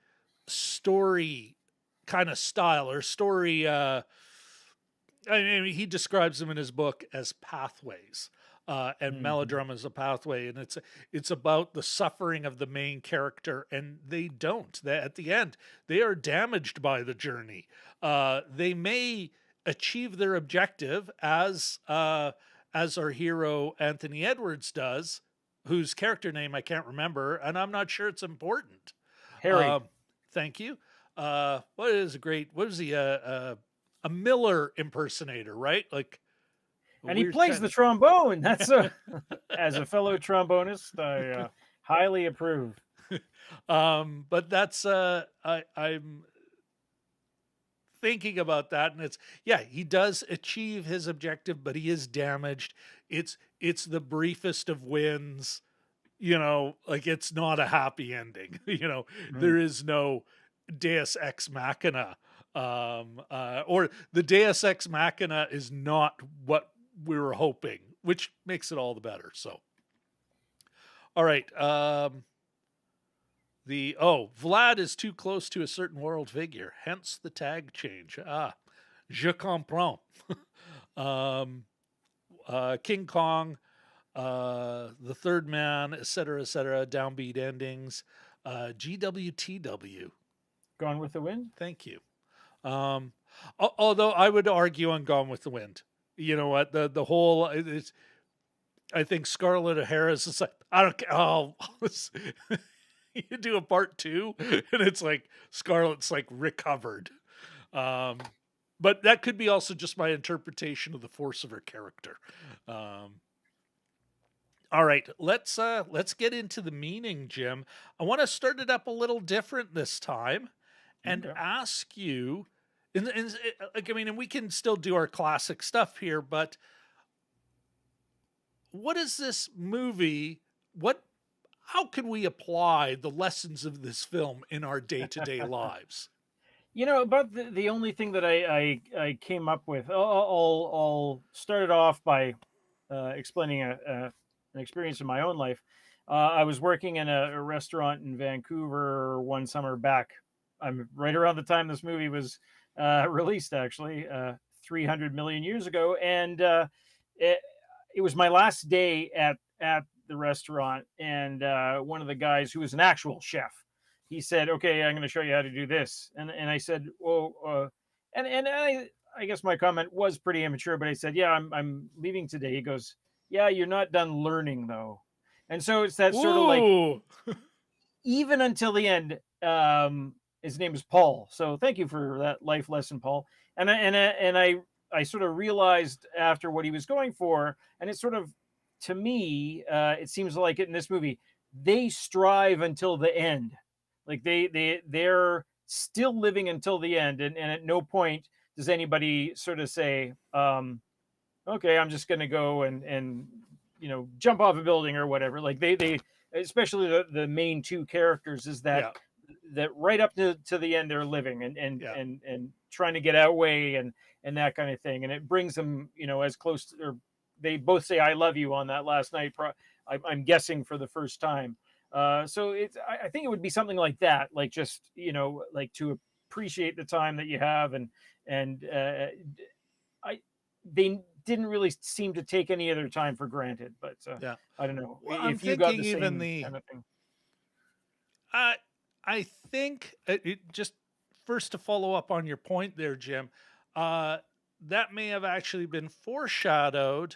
story kind of style or story. I mean, he describes them in his book as pathways. And melodrama is a pathway, and it's about the suffering of the main character, and at the end they are damaged by the journey. They may achieve their objective as our hero Anthony Edwards does, whose character name I can't remember, and I'm not sure it's important. Harry. Um, Thank you. What is a great? What is he? A Miller impersonator, right? Like a And he weird plays kind the of. trombone. That's a As a fellow trombonist, I highly approve. But that's I'm thinking about that, and it's yeah, he does achieve his objective, but he is damaged. It's the briefest of wins. Like it's not a happy ending. Mm. There is no Deus Ex Machina, or the Deus Ex Machina is not what we were hoping, which makes it all the better. So, all right. Vlad is too close to a certain world figure, hence the tag change. Je comprends. um, King Kong, the Third Man, etc., downbeat endings. GWTW. Gone with the Wind. Thank you. Although I would argue on Gone with the Wind. You know what? The whole it's. I think Scarlett O'Hara's is like, I don't care. Oh, you do a part 2, and it's like Scarlett's like recovered. But that could be also just my interpretation of the force of her character. All right, let's get into the meaning, Jim. I want to start it up a little different this time, and Okay. ask you. Like, I mean, and we can still do our classic stuff here, but what is this movie? How can we apply the lessons of this film in our day-to-day lives? About the only thing that I came up with, I'll start it off by explaining an experience in my own life. I was working in a restaurant in Vancouver one summer back. I'm right around the time this movie was released, actually, 300 million years ago, and it, it was my last day at the restaurant, and one of the guys who was an actual chef, he said, "Okay, I'm going to show you how to do this," and I said, "Well," and I guess my comment was pretty immature, but I said, "Yeah, I'm leaving today." He goes, "Yeah, you're not done learning though," and so it's that sort of like Ooh, even until the end. His name is Paul, so thank you for that life lesson, Paul. And I sort of realized after what he was going for, and it's sort of, to me, it seems like it in this movie. They strive until the end, like they're still living until the end, and at no point does anybody sort of say, "Okay, I'm just going to go and jump off a building or whatever." Like they especially the main two characters is yeah, that right up to the end they're living yeah, and trying to get outweigh and that kind of thing, and it brings them as close to, or they both say "I love you" on that last night. I'm guessing for the first time. So I think it would be something like that, like just like to appreciate the time that you have, and I they didn't really seem to take any other time for granted. But yeah. I don't know Well, I'm if you got thinking the even same the kind of thing. I I think just first to follow up on your point there, Jim. Uh, that may have actually been foreshadowed,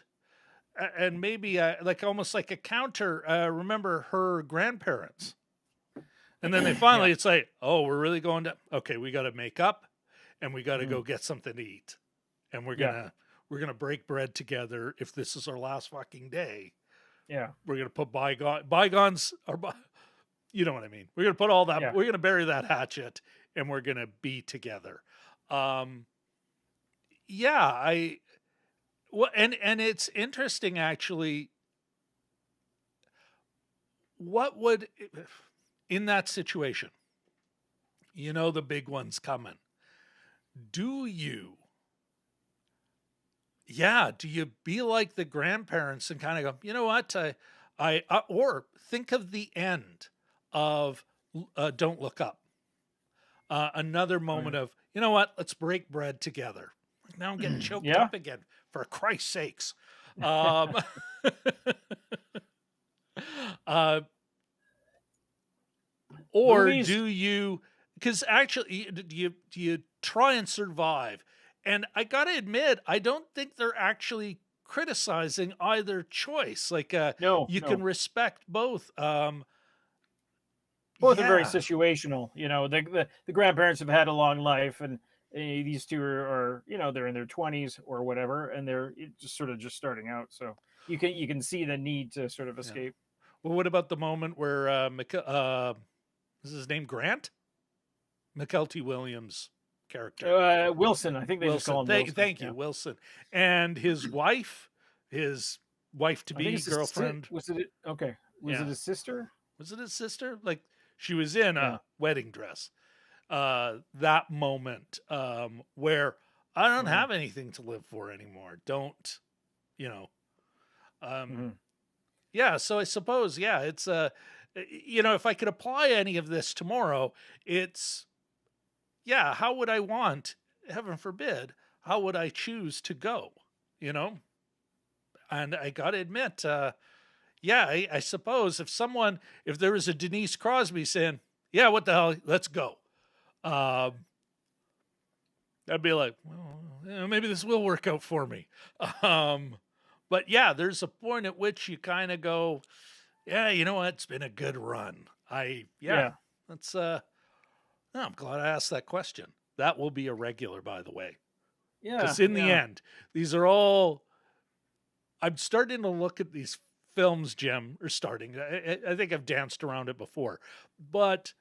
and maybe like almost like a counter. Remember her grandparents, and then they Yeah, finally it's like, oh, we're really going to okay, we got to make up, and we got to mm, go get something to eat, and yeah, we're gonna break bread together. If this is our last fucking day, yeah, we're gonna put bygones or you know what I mean. We're gonna put all that. yeah. We're gonna bury that hatchet, and we're gonna be together. Um, yeah, and it's interesting actually. What would in that situation? The big one's coming. Do you? Yeah, do you be like the grandparents and kind of go, you know what? Or think of the end of Don't Look Up. Another Oh, moment yeah. of, you know what? Let's break bread together. Now I'm getting choked Yeah. up again, for Christ's sakes. Um, uh, or Movies. do you? Because actually, do you try and survive? And I gotta admit, I don't think they're actually criticizing either choice. Like, No, you can no. respect both. Both are very Yeah, situational. The grandparents have had a long life, and these two are they're in their 20s or whatever, and they're just starting out. So you can see the need to sort of yeah. escape. Well, what about the moment where is his name Grant? McKelty Williams' character. Wilson, I think they just call Wilson. him Thank, Wilson. thank you, Yeah, Wilson. And his wife to I think be, it's his girlfriend. was it okay? Was it Yeah. his sister? Was it his sister? Like, she was in Yeah. a wedding dress. That moment, where I don't Mhm, have anything to live for anymore. Don't, you know, um, mhm. yeah. So I suppose, yeah, it's, if I could apply any of this tomorrow, it's, yeah, how would I want, heaven forbid, how would I choose to go? You know? And I got to admit, yeah, I suppose if there was a Denise Crosby saying, yeah, what the hell, let's go. Um, I'd be like, well, maybe this will work out for me. Um, but yeah, there's a point at which you kind of go, yeah, you know what? It's been a good run. Yeah, Yeah, that's, no, I'm glad I asked that question. That will be a regular, by the way. yeah, Because in the yeah. end, these are all, I'm starting to look at these films, Jim, or starting. I think I've danced around it before, but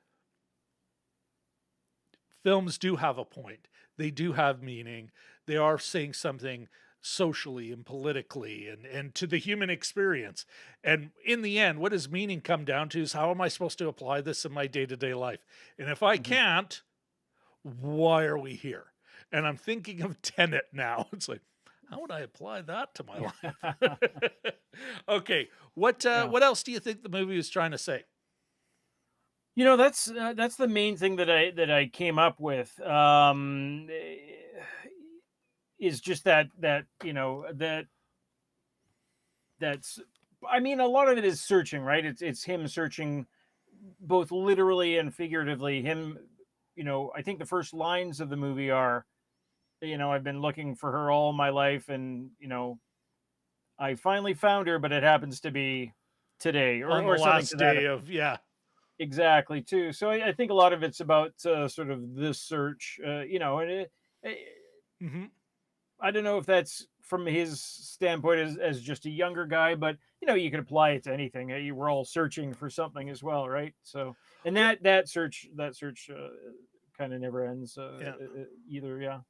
films do have a point. They do have meaning. They are saying something socially and politically and to the human experience. And in the end, what does meaning come down to is how am I supposed to apply this in my day to day life? And if I Mhm. can't, why are we here? And I'm thinking of Tenet now. It's like, how would I apply that to my life? Okay, Yeah. what else do you think the movie was trying to say? That's the main thing that I came up with. Is just that's I mean, a lot of it is searching, right? It's him searching both literally and figuratively. I think the first lines of the movie are, I've been looking for her all my life, and I finally found her, but it happens to be today, or On the or something to last that day of, yeah. exactly too. So I think a lot of it's about sort of this search, and it, Hmm. I don't know if that's from his standpoint as just a younger guy, but you can apply it to anything. You We're all searching for something as well, right? So, and Well, that search kind of never ends yeah. either. Yeah,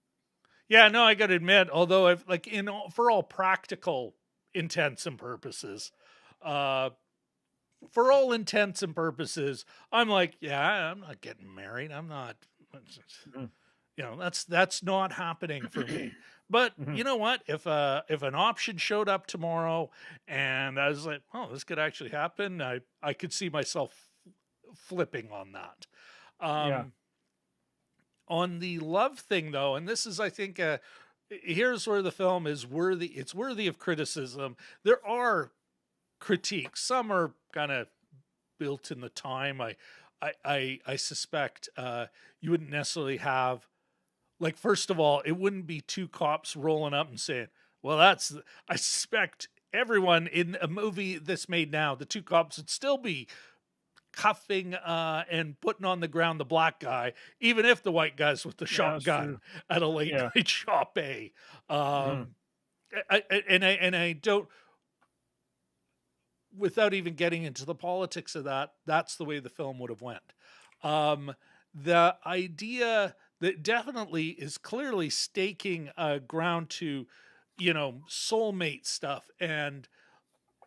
Yeah, no, I got to admit, although I've like for all practical intents and purposes, uh for all intents and purposes, I'm like, yeah, I'm not getting married. I'm not, Mhm. that's not happening for me. But Mhm. you know what? If an option showed up tomorrow and I was like, oh, this could actually happen, I could see myself flipping on that. Yeah, Um on the love thing though, and this is, I think, here's where the film is worthy, it's worthy of criticism. There are critiques, some are kind of built in the time. I suspect, you wouldn't necessarily have, like, first of all, it wouldn't be two cops rolling up and saying, well, I suspect everyone in a movie this made now, the two cops would still be cuffing, and putting on the ground the black guy, even if the white guy's with the yeah, that's shotgun true. at a late Yeah. night shop. A, Hmm. um, and I don't, without even getting into the politics of that, that's the way the film would have went. The idea that definitely is clearly staking, ground to, soulmate stuff and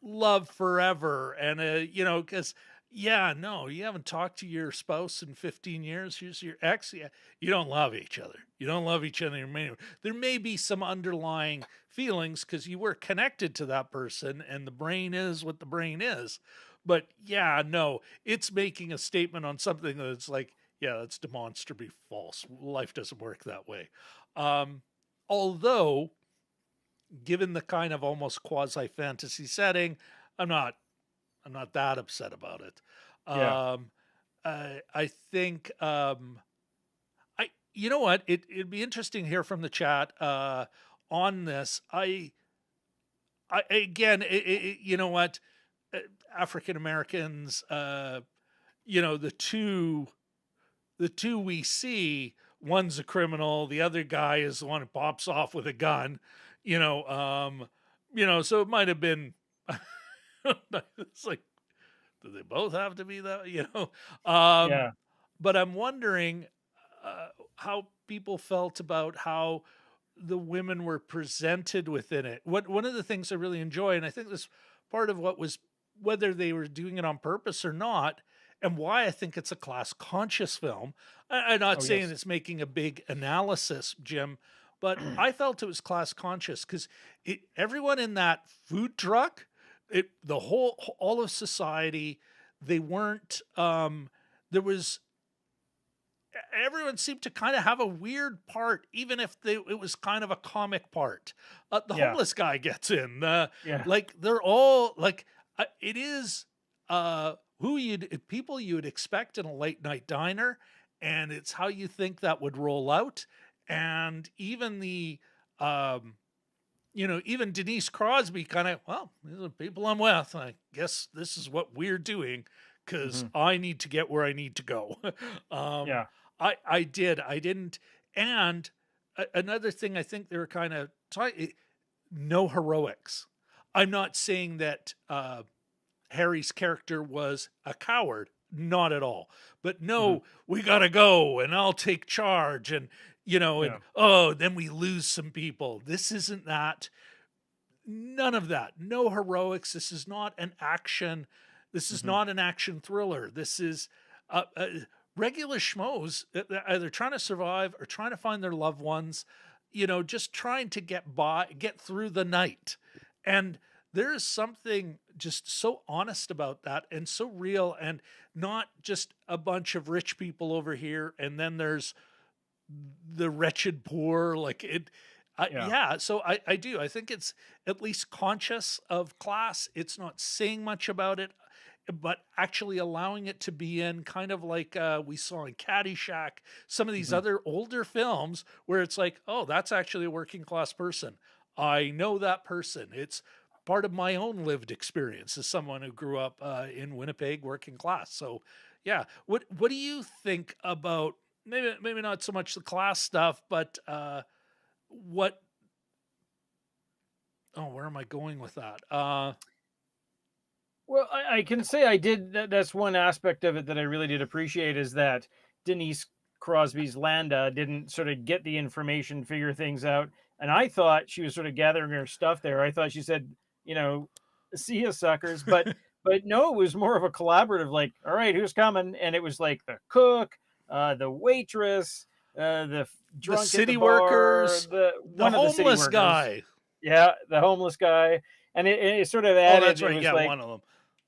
love forever, and, because, yeah, no, you haven't talked to your spouse in 15 years, here's your ex, yeah, you don't love each other, there may be some underlying feelings because you were connected to that person and the brain is what the brain is. But yeah, no, it's making a statement on something that's like, yeah, that's demonstrably false. Life doesn't work that way. um Although, given the kind of almost quasi fantasy setting, I'm not I'm not that upset about it. Yeah. I think, I you know what? It'd be interesting to hear from the chat on this. I again, you know what? Uh, African Americans, the two we see, one's a criminal, the other guy is the one who pops off with a gun, you know, um, so it might have been. It's like, do they both have to be that? Yeah. But I'm wondering how people felt about how the women were presented within it. What One of the things I really enjoy, and I think this part of what was, whether they were doing it on purpose or not, and why I think it's a class conscious film. I'm not Oh, saying yes. it's making a big analysis, Jim, but I felt it was class conscious because everyone in that food truck, the whole all of society, they weren't. There was Everyone seemed to kind of have a weird part, even if it was kind of a comic part. The Yeah. homeless guy gets in. Yeah. Like they're all like it is people you would expect in a late night diner, and it's how you think that would roll out. And even even Denise Crosby kind of, well, these are the people I'm with. I guess this is what we're doing because Hmm. I need to get where I need to go. um, Yeah. I didn't. And another thing I think they were kind of no heroics. I'm not saying that Harry's character was a coward, not at all. But Hmm. no, we gotta go, and I'll take charge, and and Yeah. oh, then we lose some people. This isn't that. None of that. No heroics. This is not an action. This is Hmm. not an action thriller. This is regular schmoes, either trying to survive or trying to find their loved ones, just trying to get through the night. And there is something just so honest about that and so real, and not just a bunch of rich people over here and then there's the wretched poor. Like it Yeah. Yeah, so I do, I think it's at least conscious of class. It's not saying much about it, but actually allowing it to be in, kind of like we saw in Caddyshack, some of these Hmm. other older films where it's like, oh, that's actually a working class person. I know that person. It's part of my own lived experience as someone who grew up in Winnipeg, working class. So yeah, what do you think about, maybe not so much the class stuff, but what oh, where am I going with that? Well, I can say I did. That's one aspect of it that I really did appreciate, is that Denise Crosby's Landa didn't sort of get the information, figure things out. And I thought she was sort of gathering her stuff there. I thought she said, you know, see you suckers. But no, it was more of a collaborative, like, all right, who's coming? And it was like the cook, the waitress, The drunk at the city bar, workers, the the one of the city homeless workers. guy. Yeah, the homeless guy. And it sort of Oh, that's added, it right. was Yeah, like, one of them.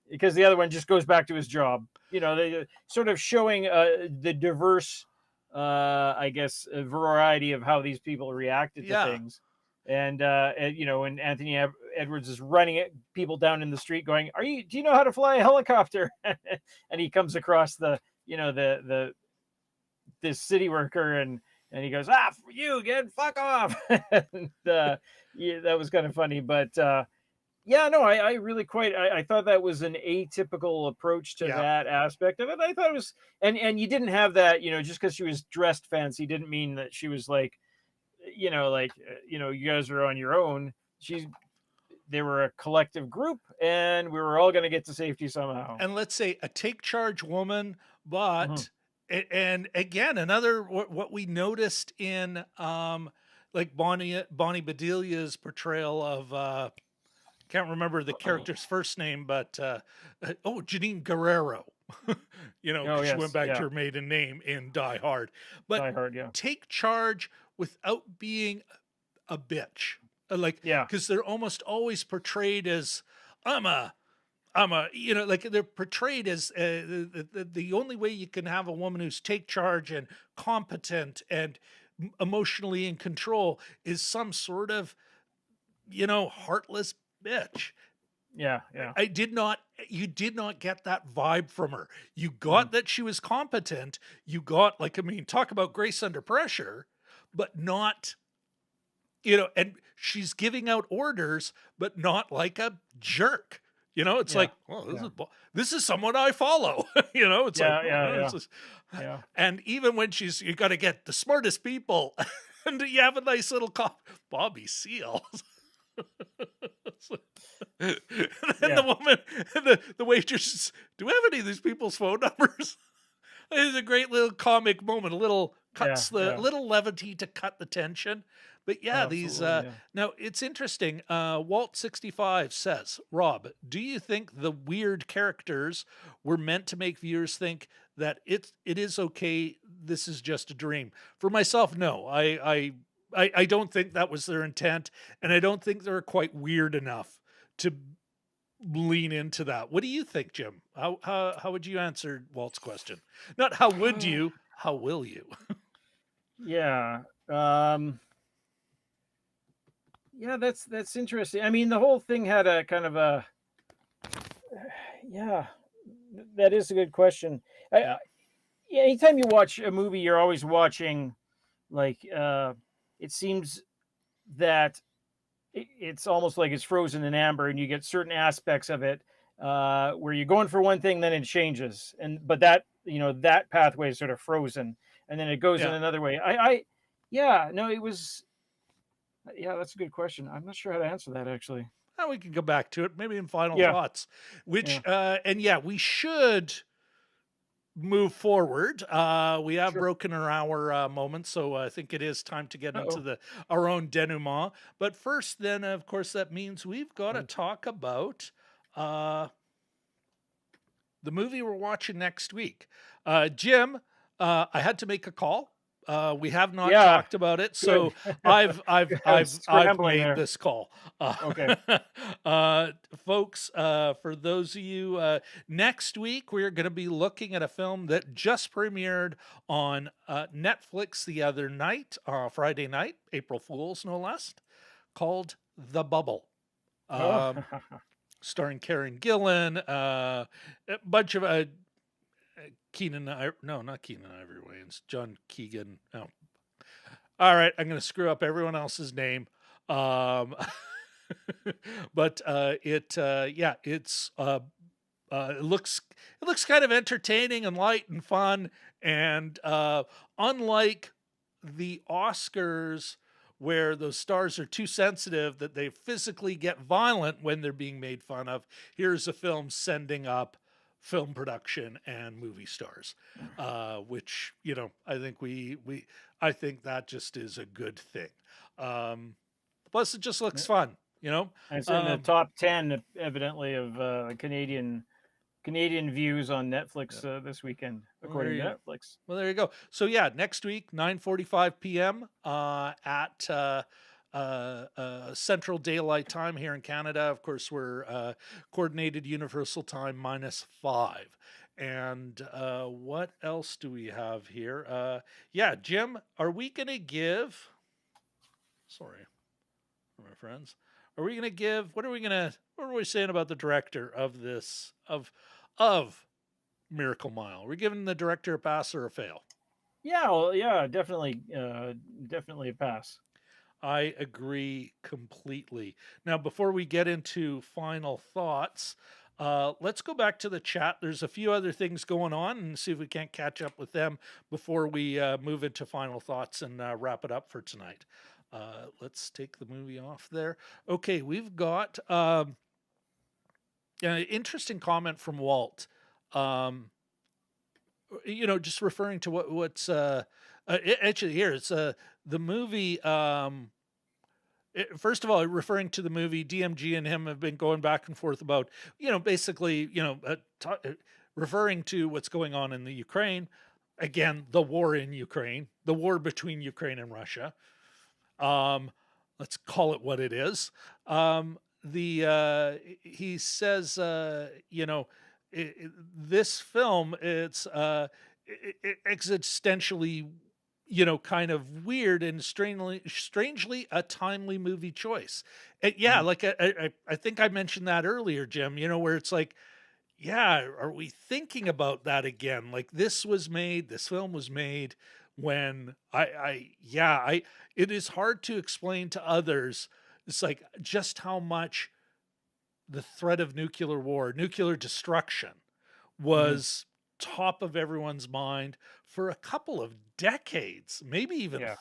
because the other one just goes back to his job. They sort of showing the diverse, I guess, variety of how these people reacted to Yeah. things. And Anthony Edwards is running people down in the street, going, "Are you? Do you know how to fly a helicopter?" And he comes across the this city worker, and he goes, "Ah, for you again, fuck off." And yeah, that was kind of funny, but. Yeah, no, I really I thought that was an atypical approach to Yeah. that aspect of it. I thought it was, and you didn't have that, just because she was dressed fancy didn't mean that she was like, you guys are on your own. They were a collective group, and we were all going to get to safety somehow. And let's say a take charge woman, Hmm. but and again, another what we noticed in like Bonnie Bedelia's portrayal of can't remember the character's first name, but Janine Guerrero. Oh Because she went yes, back to yeah, her maiden name in Die Hard. But Die Hard, yeah, take charge without being a bitch. Like, yeah, because they're almost always portrayed as, I'm a, like they're portrayed as the only way you can have a woman who's take charge and competent and emotionally in control is some sort of, heartless bitch. Yeah, yeah. I did not you did not get that vibe from her. You Mhm. got that she was competent. You got, like, I mean, talk about grace under pressure, but not, and she's giving out orders, but not like a jerk. It's Yeah. like, well, Yeah. this is someone I follow. It's like, Yeah, yeah, oh, yeah. Yeah. and even when you got to get the smartest people, and you have a nice little Bobby Seale. And then the Yeah. woman, the waitress, do we have any of these people's phone numbers? It's a great little comic moment, a little Yeah, cuts the yeah. little levity to cut the tension. But yeah, these Absolutely, yeah. now it's interesting. Walt 65 says, Rob, do you think the weird characters were meant to make viewers think that it is okay, this is just a dream? For myself, no. I don't think that was their intent, and I don't think they're quite weird enough to lean into that. What do you think, Jim? How would you answer Walt's question? Not how would you, how will you? Yeah. Um, yeah, that's interesting. I mean, the whole thing had a kind of a yeah, that is a good question. Yeah. Yeah, anytime you watch a movie, you're always watching like it seems that it's almost like it's frozen in amber, and you get certain aspects of it where you're going for one thing, then it changes, and but that that pathway is sort of frozen, and then it goes in Yeah. another way. Yeah, no, it was yeah, that's a good question. I'm not sure how to answer that actually. Now we can go back to it, maybe in final Yeah, thoughts. Which yeah, and yeah, we should move forward. We have sure. broken our hour moment, so I think it is time to get into Uh-oh. the our own denouement. But first, then of course that means we've got to Right. talk about uh the movie we're watching next week. Jim, I had to make a call. We have not Yeah, talked about it, good. so I've I've I was I've I've scrambling made there. this call. Okay. Folks, for those of you, next week we're going to be looking at a film that just premiered on Netflix the other night, Friday night, April Fools, no less, called The Bubble. Oh, Starring Karen Gillan, a bunch of Keenan, no, not Keenan Ivory Wayans, John Keegan. Oh, all right, I'm going to screw up everyone else's name. Um, but yeah, it looks kind of entertaining and light and fun, and unlike the Oscars, where those stars are too sensitive that they physically get violent when they're being made fun of, here's a film sending up film production and movie stars, which I think I think that just is a good thing. Plus, it just looks fun. it's in the Um, top 10, evidently, of Canadian views on yeah. Netflix this weekend, Well, there according to you Netflix. Well, there you go. So yeah, next week, 9:45 p.m. At Central Daylight Time here in Canada. Of course, we're Coordinated Universal Time -5. And what else do we have here? Yeah, Jim, are we going to give? Sorry, my friends. Are we going to give? What are we saying about the director of this of Miracle Mile? We're giving the director a pass or a fail. Yeah, well, yeah, definitely, definitely a pass. I agree completely. Now, before we get into final thoughts, let's go back to the chat. There's a few other things going on and see if we can't catch up with them before we move into final thoughts and wrap it up for tonight. Let's take the movie off there. Okay, we've got an interesting comment from Walt. Um, just referring to what's actually here. It's the movie. First of all, referring to the movie, DMG and him have been going back and forth about, basically, referring to what's going on in the Ukraine. Again, the war in Ukraine, the war between Ukraine and Russia. Um, let's call it what it is. He says, this film, it's existentially kind of weird and strangely a timely movie choice. And yeah, Mhm. like I think I mentioned that earlier, Jim, where it's like, yeah, are we thinking about that again? Like this film was made when it is hard to explain to others. It's like just how much the threat of nuclear war, nuclear destruction Mhm. was top of everyone's mind for a couple of decades, maybe even Yeah.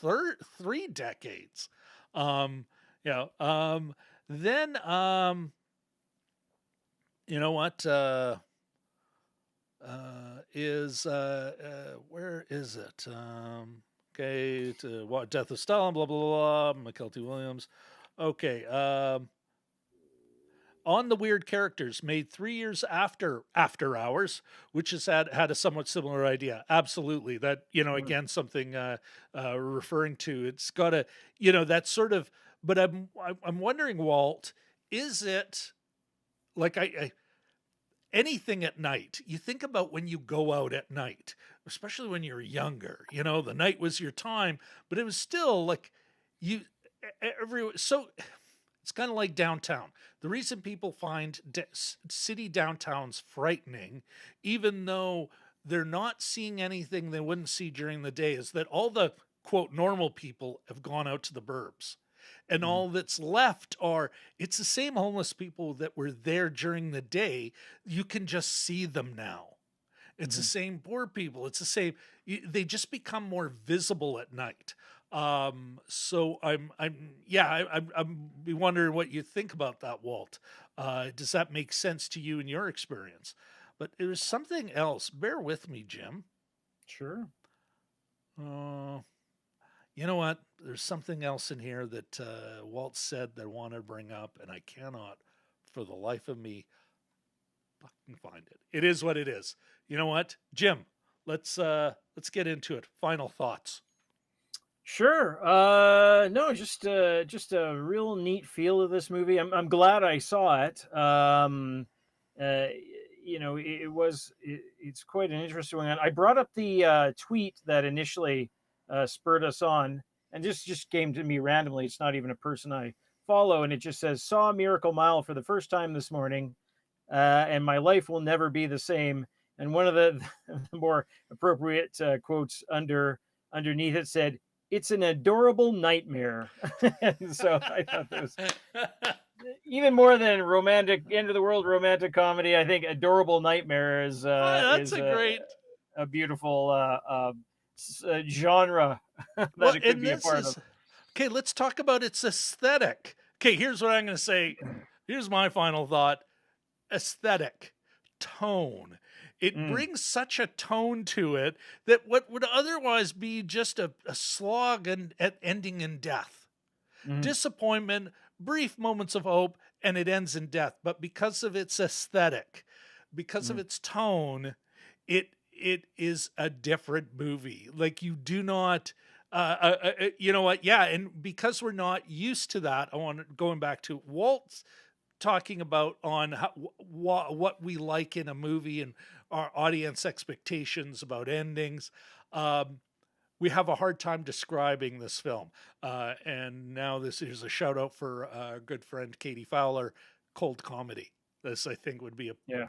3 decades. Um, you know, um, then you know what? Is Where is it? Okay, to what Death of Stalin, blah blah blah. McKelty Williams. Okay, on the weird characters made 3 years after hours, which has had a somewhat similar idea. Absolutely, that Mhm. again something referring to. It's got a that sort of. But I'm wondering, Walt, is it like I anything at night? You think about when you go out at night, especially when you're younger. The night was your time, but it was still like you every so it's kind of like downtown. The reason people find city downtowns frightening, even though they're not seeing anything they wouldn't see during the day, is that all the quote normal people have gone out to the burbs. And Mhm. all that's left it's the same homeless people that were there during the day. You can just see them now. It's the Mhm. same poor people. It's the same. They just become more visible at night. So I'm be wondering what you think about that, Walt. Does that make sense to you in your experience? But it was something else. Bear with me, Jim. Sure. Uh, you know what? There's something else in here that Walt said that I want to bring up, and I cannot, for the life of me, fucking find it. It is what it is. You know what, Jim? Let's get into it. Final thoughts. Sure. No, just a real neat feel of this movie. I'm glad I saw it. Uh, it's quite an interesting one. I brought up the tweet that initially spurred us on, and just came to me randomly. It's not even a person I follow, and it just says, "Saw Miracle Mile for the first time this morning, and my life will never be the same." And one of the, the more appropriate quotes underneath it said, "It's an adorable nightmare." And so I thought that was even more than romantic end of the world romantic comedy. I think adorable nightmare That's is a great. a beautiful genre that Well, it could and be a this part of. is okay. Let's talk about its aesthetic. Okay, here's what I'm going to say. Here's my final thought. Aesthetic, tone. It Mm, brings such a tone to it that what would otherwise be just a slog and ending in death, mm, disappointment, brief moments of hope, and it ends in death. But because of its aesthetic, because of mm, its tone, it is a different movie. Like you do not. You know what? Yeah, and because we're not used to that, I want going back to Walt's talking about on what we like in a movie and our audience expectations about endings. Um, we have a hard time describing this film. And now this is a shout out for our good friend Katie Fowler, cold comedy. This I think would be yeah.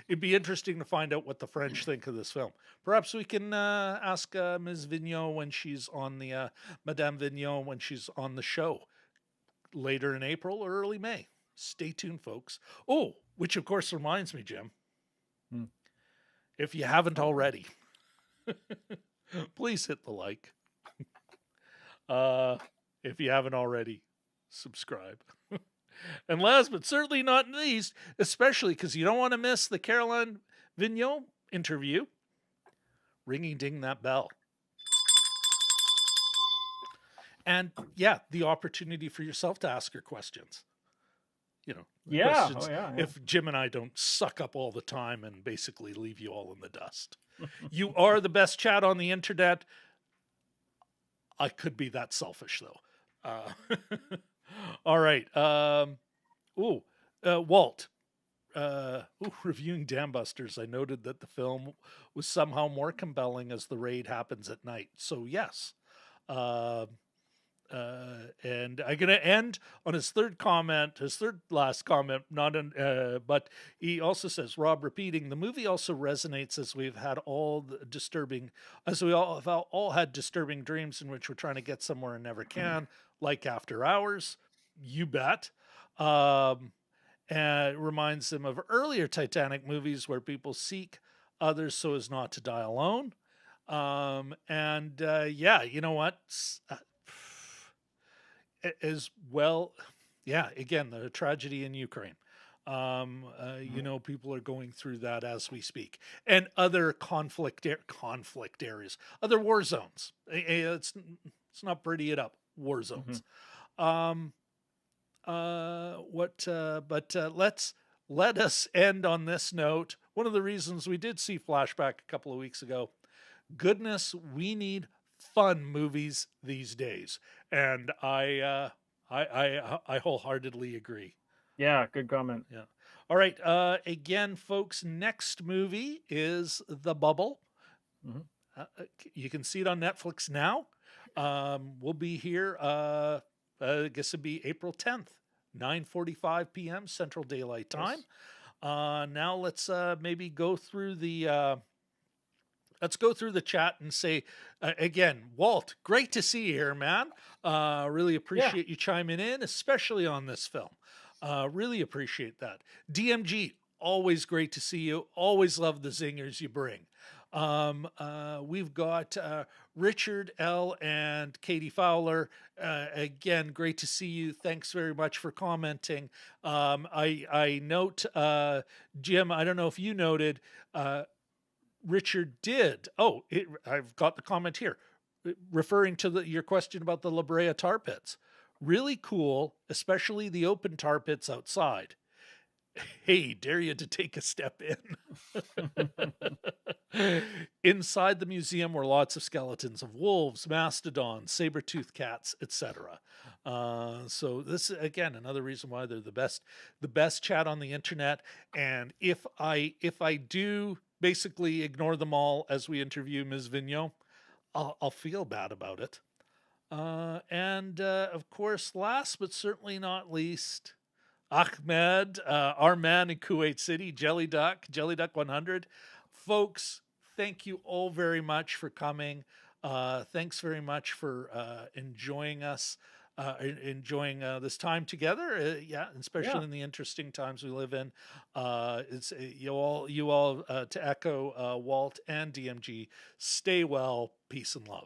it'd be interesting to find out what the French think of this film. Perhaps we can ask Ms. Vigneault when she's on the Madame Vigneault when she's on the show later in April or early May. Stay tuned, folks. Oh, which of course reminds me, Jim, Mm. if you haven't Oh, already, please hit the like. Uh, if you haven't already, subscribe. And last but certainly not least, especially because you don't want to miss the Caroline Vigneault interview, ringing ding that bell. And yeah, the opportunity for yourself to ask her questions. The yeah. Oh, questions yeah. if Jim and I don't suck up all the time and basically leave you all in the dust. You are the best chat on the internet. I could be that selfish though. All right. Walt. reviewing Dambusters, I noted that the film was somehow more compelling as the raid happens at night. So yes, uh, and I'm gonna end on his third comment, his third last comment. But he also says, Rob, repeating, the movie also resonates as we've had as we all have all had disturbing dreams in which we're trying to get somewhere and never can, like After Hours. You bet. Um, and it reminds them of earlier Titanic movies where people seek others so as not to die alone. Yeah, you know what? As well, yeah, again, the tragedy in Ukraine. You know, people are going through that as we speak, and other conflict areas, other war zones. It's not pretty it up. War zones. Um, let us end on this note. One of the reasons we did see Flashback a couple of weeks ago, goodness, we need fun movies these days, and I wholeheartedly agree. Yeah, good comment. Yeah. All right. Again, folks, next movie is The Bubble. You can see it on Netflix now. We'll be here. I guess it'd be April 10th, 9:45 p.m. Central Daylight Time. Yes. Now let's maybe go through the. Let's go through the chat and say again, Walt, great to see you here, man. Really appreciate you chiming in, especially on this film. Really appreciate that. DMG, always great to see you. Always love the zingers you bring. We've got Richard L. and Katie Fowler. Again, great to see you. Thanks very much for commenting. I note, Jim, I don't know if you noted, Richard did. I've got the comment here referring to your question about the La Brea tar pits. Really cool, especially the open tar pits outside. Hey, dare you to take a step in. Inside the museum were lots of skeletons of wolves, mastodons, saber-toothed cats, etc. So this is again another reason why they're the best chat on the internet. And if I do basically ignore them all as we interview Ms. Vigneault, I'll feel bad about it. Of course, last but certainly not least, Ahmed, our man in Kuwait City, Jelly Duck 100. Folks, thank you all very much for coming. Thanks very much for enjoying this time together. Especially in the interesting times we live in. It's you all to echo Walt and DMG. Stay well, peace and love.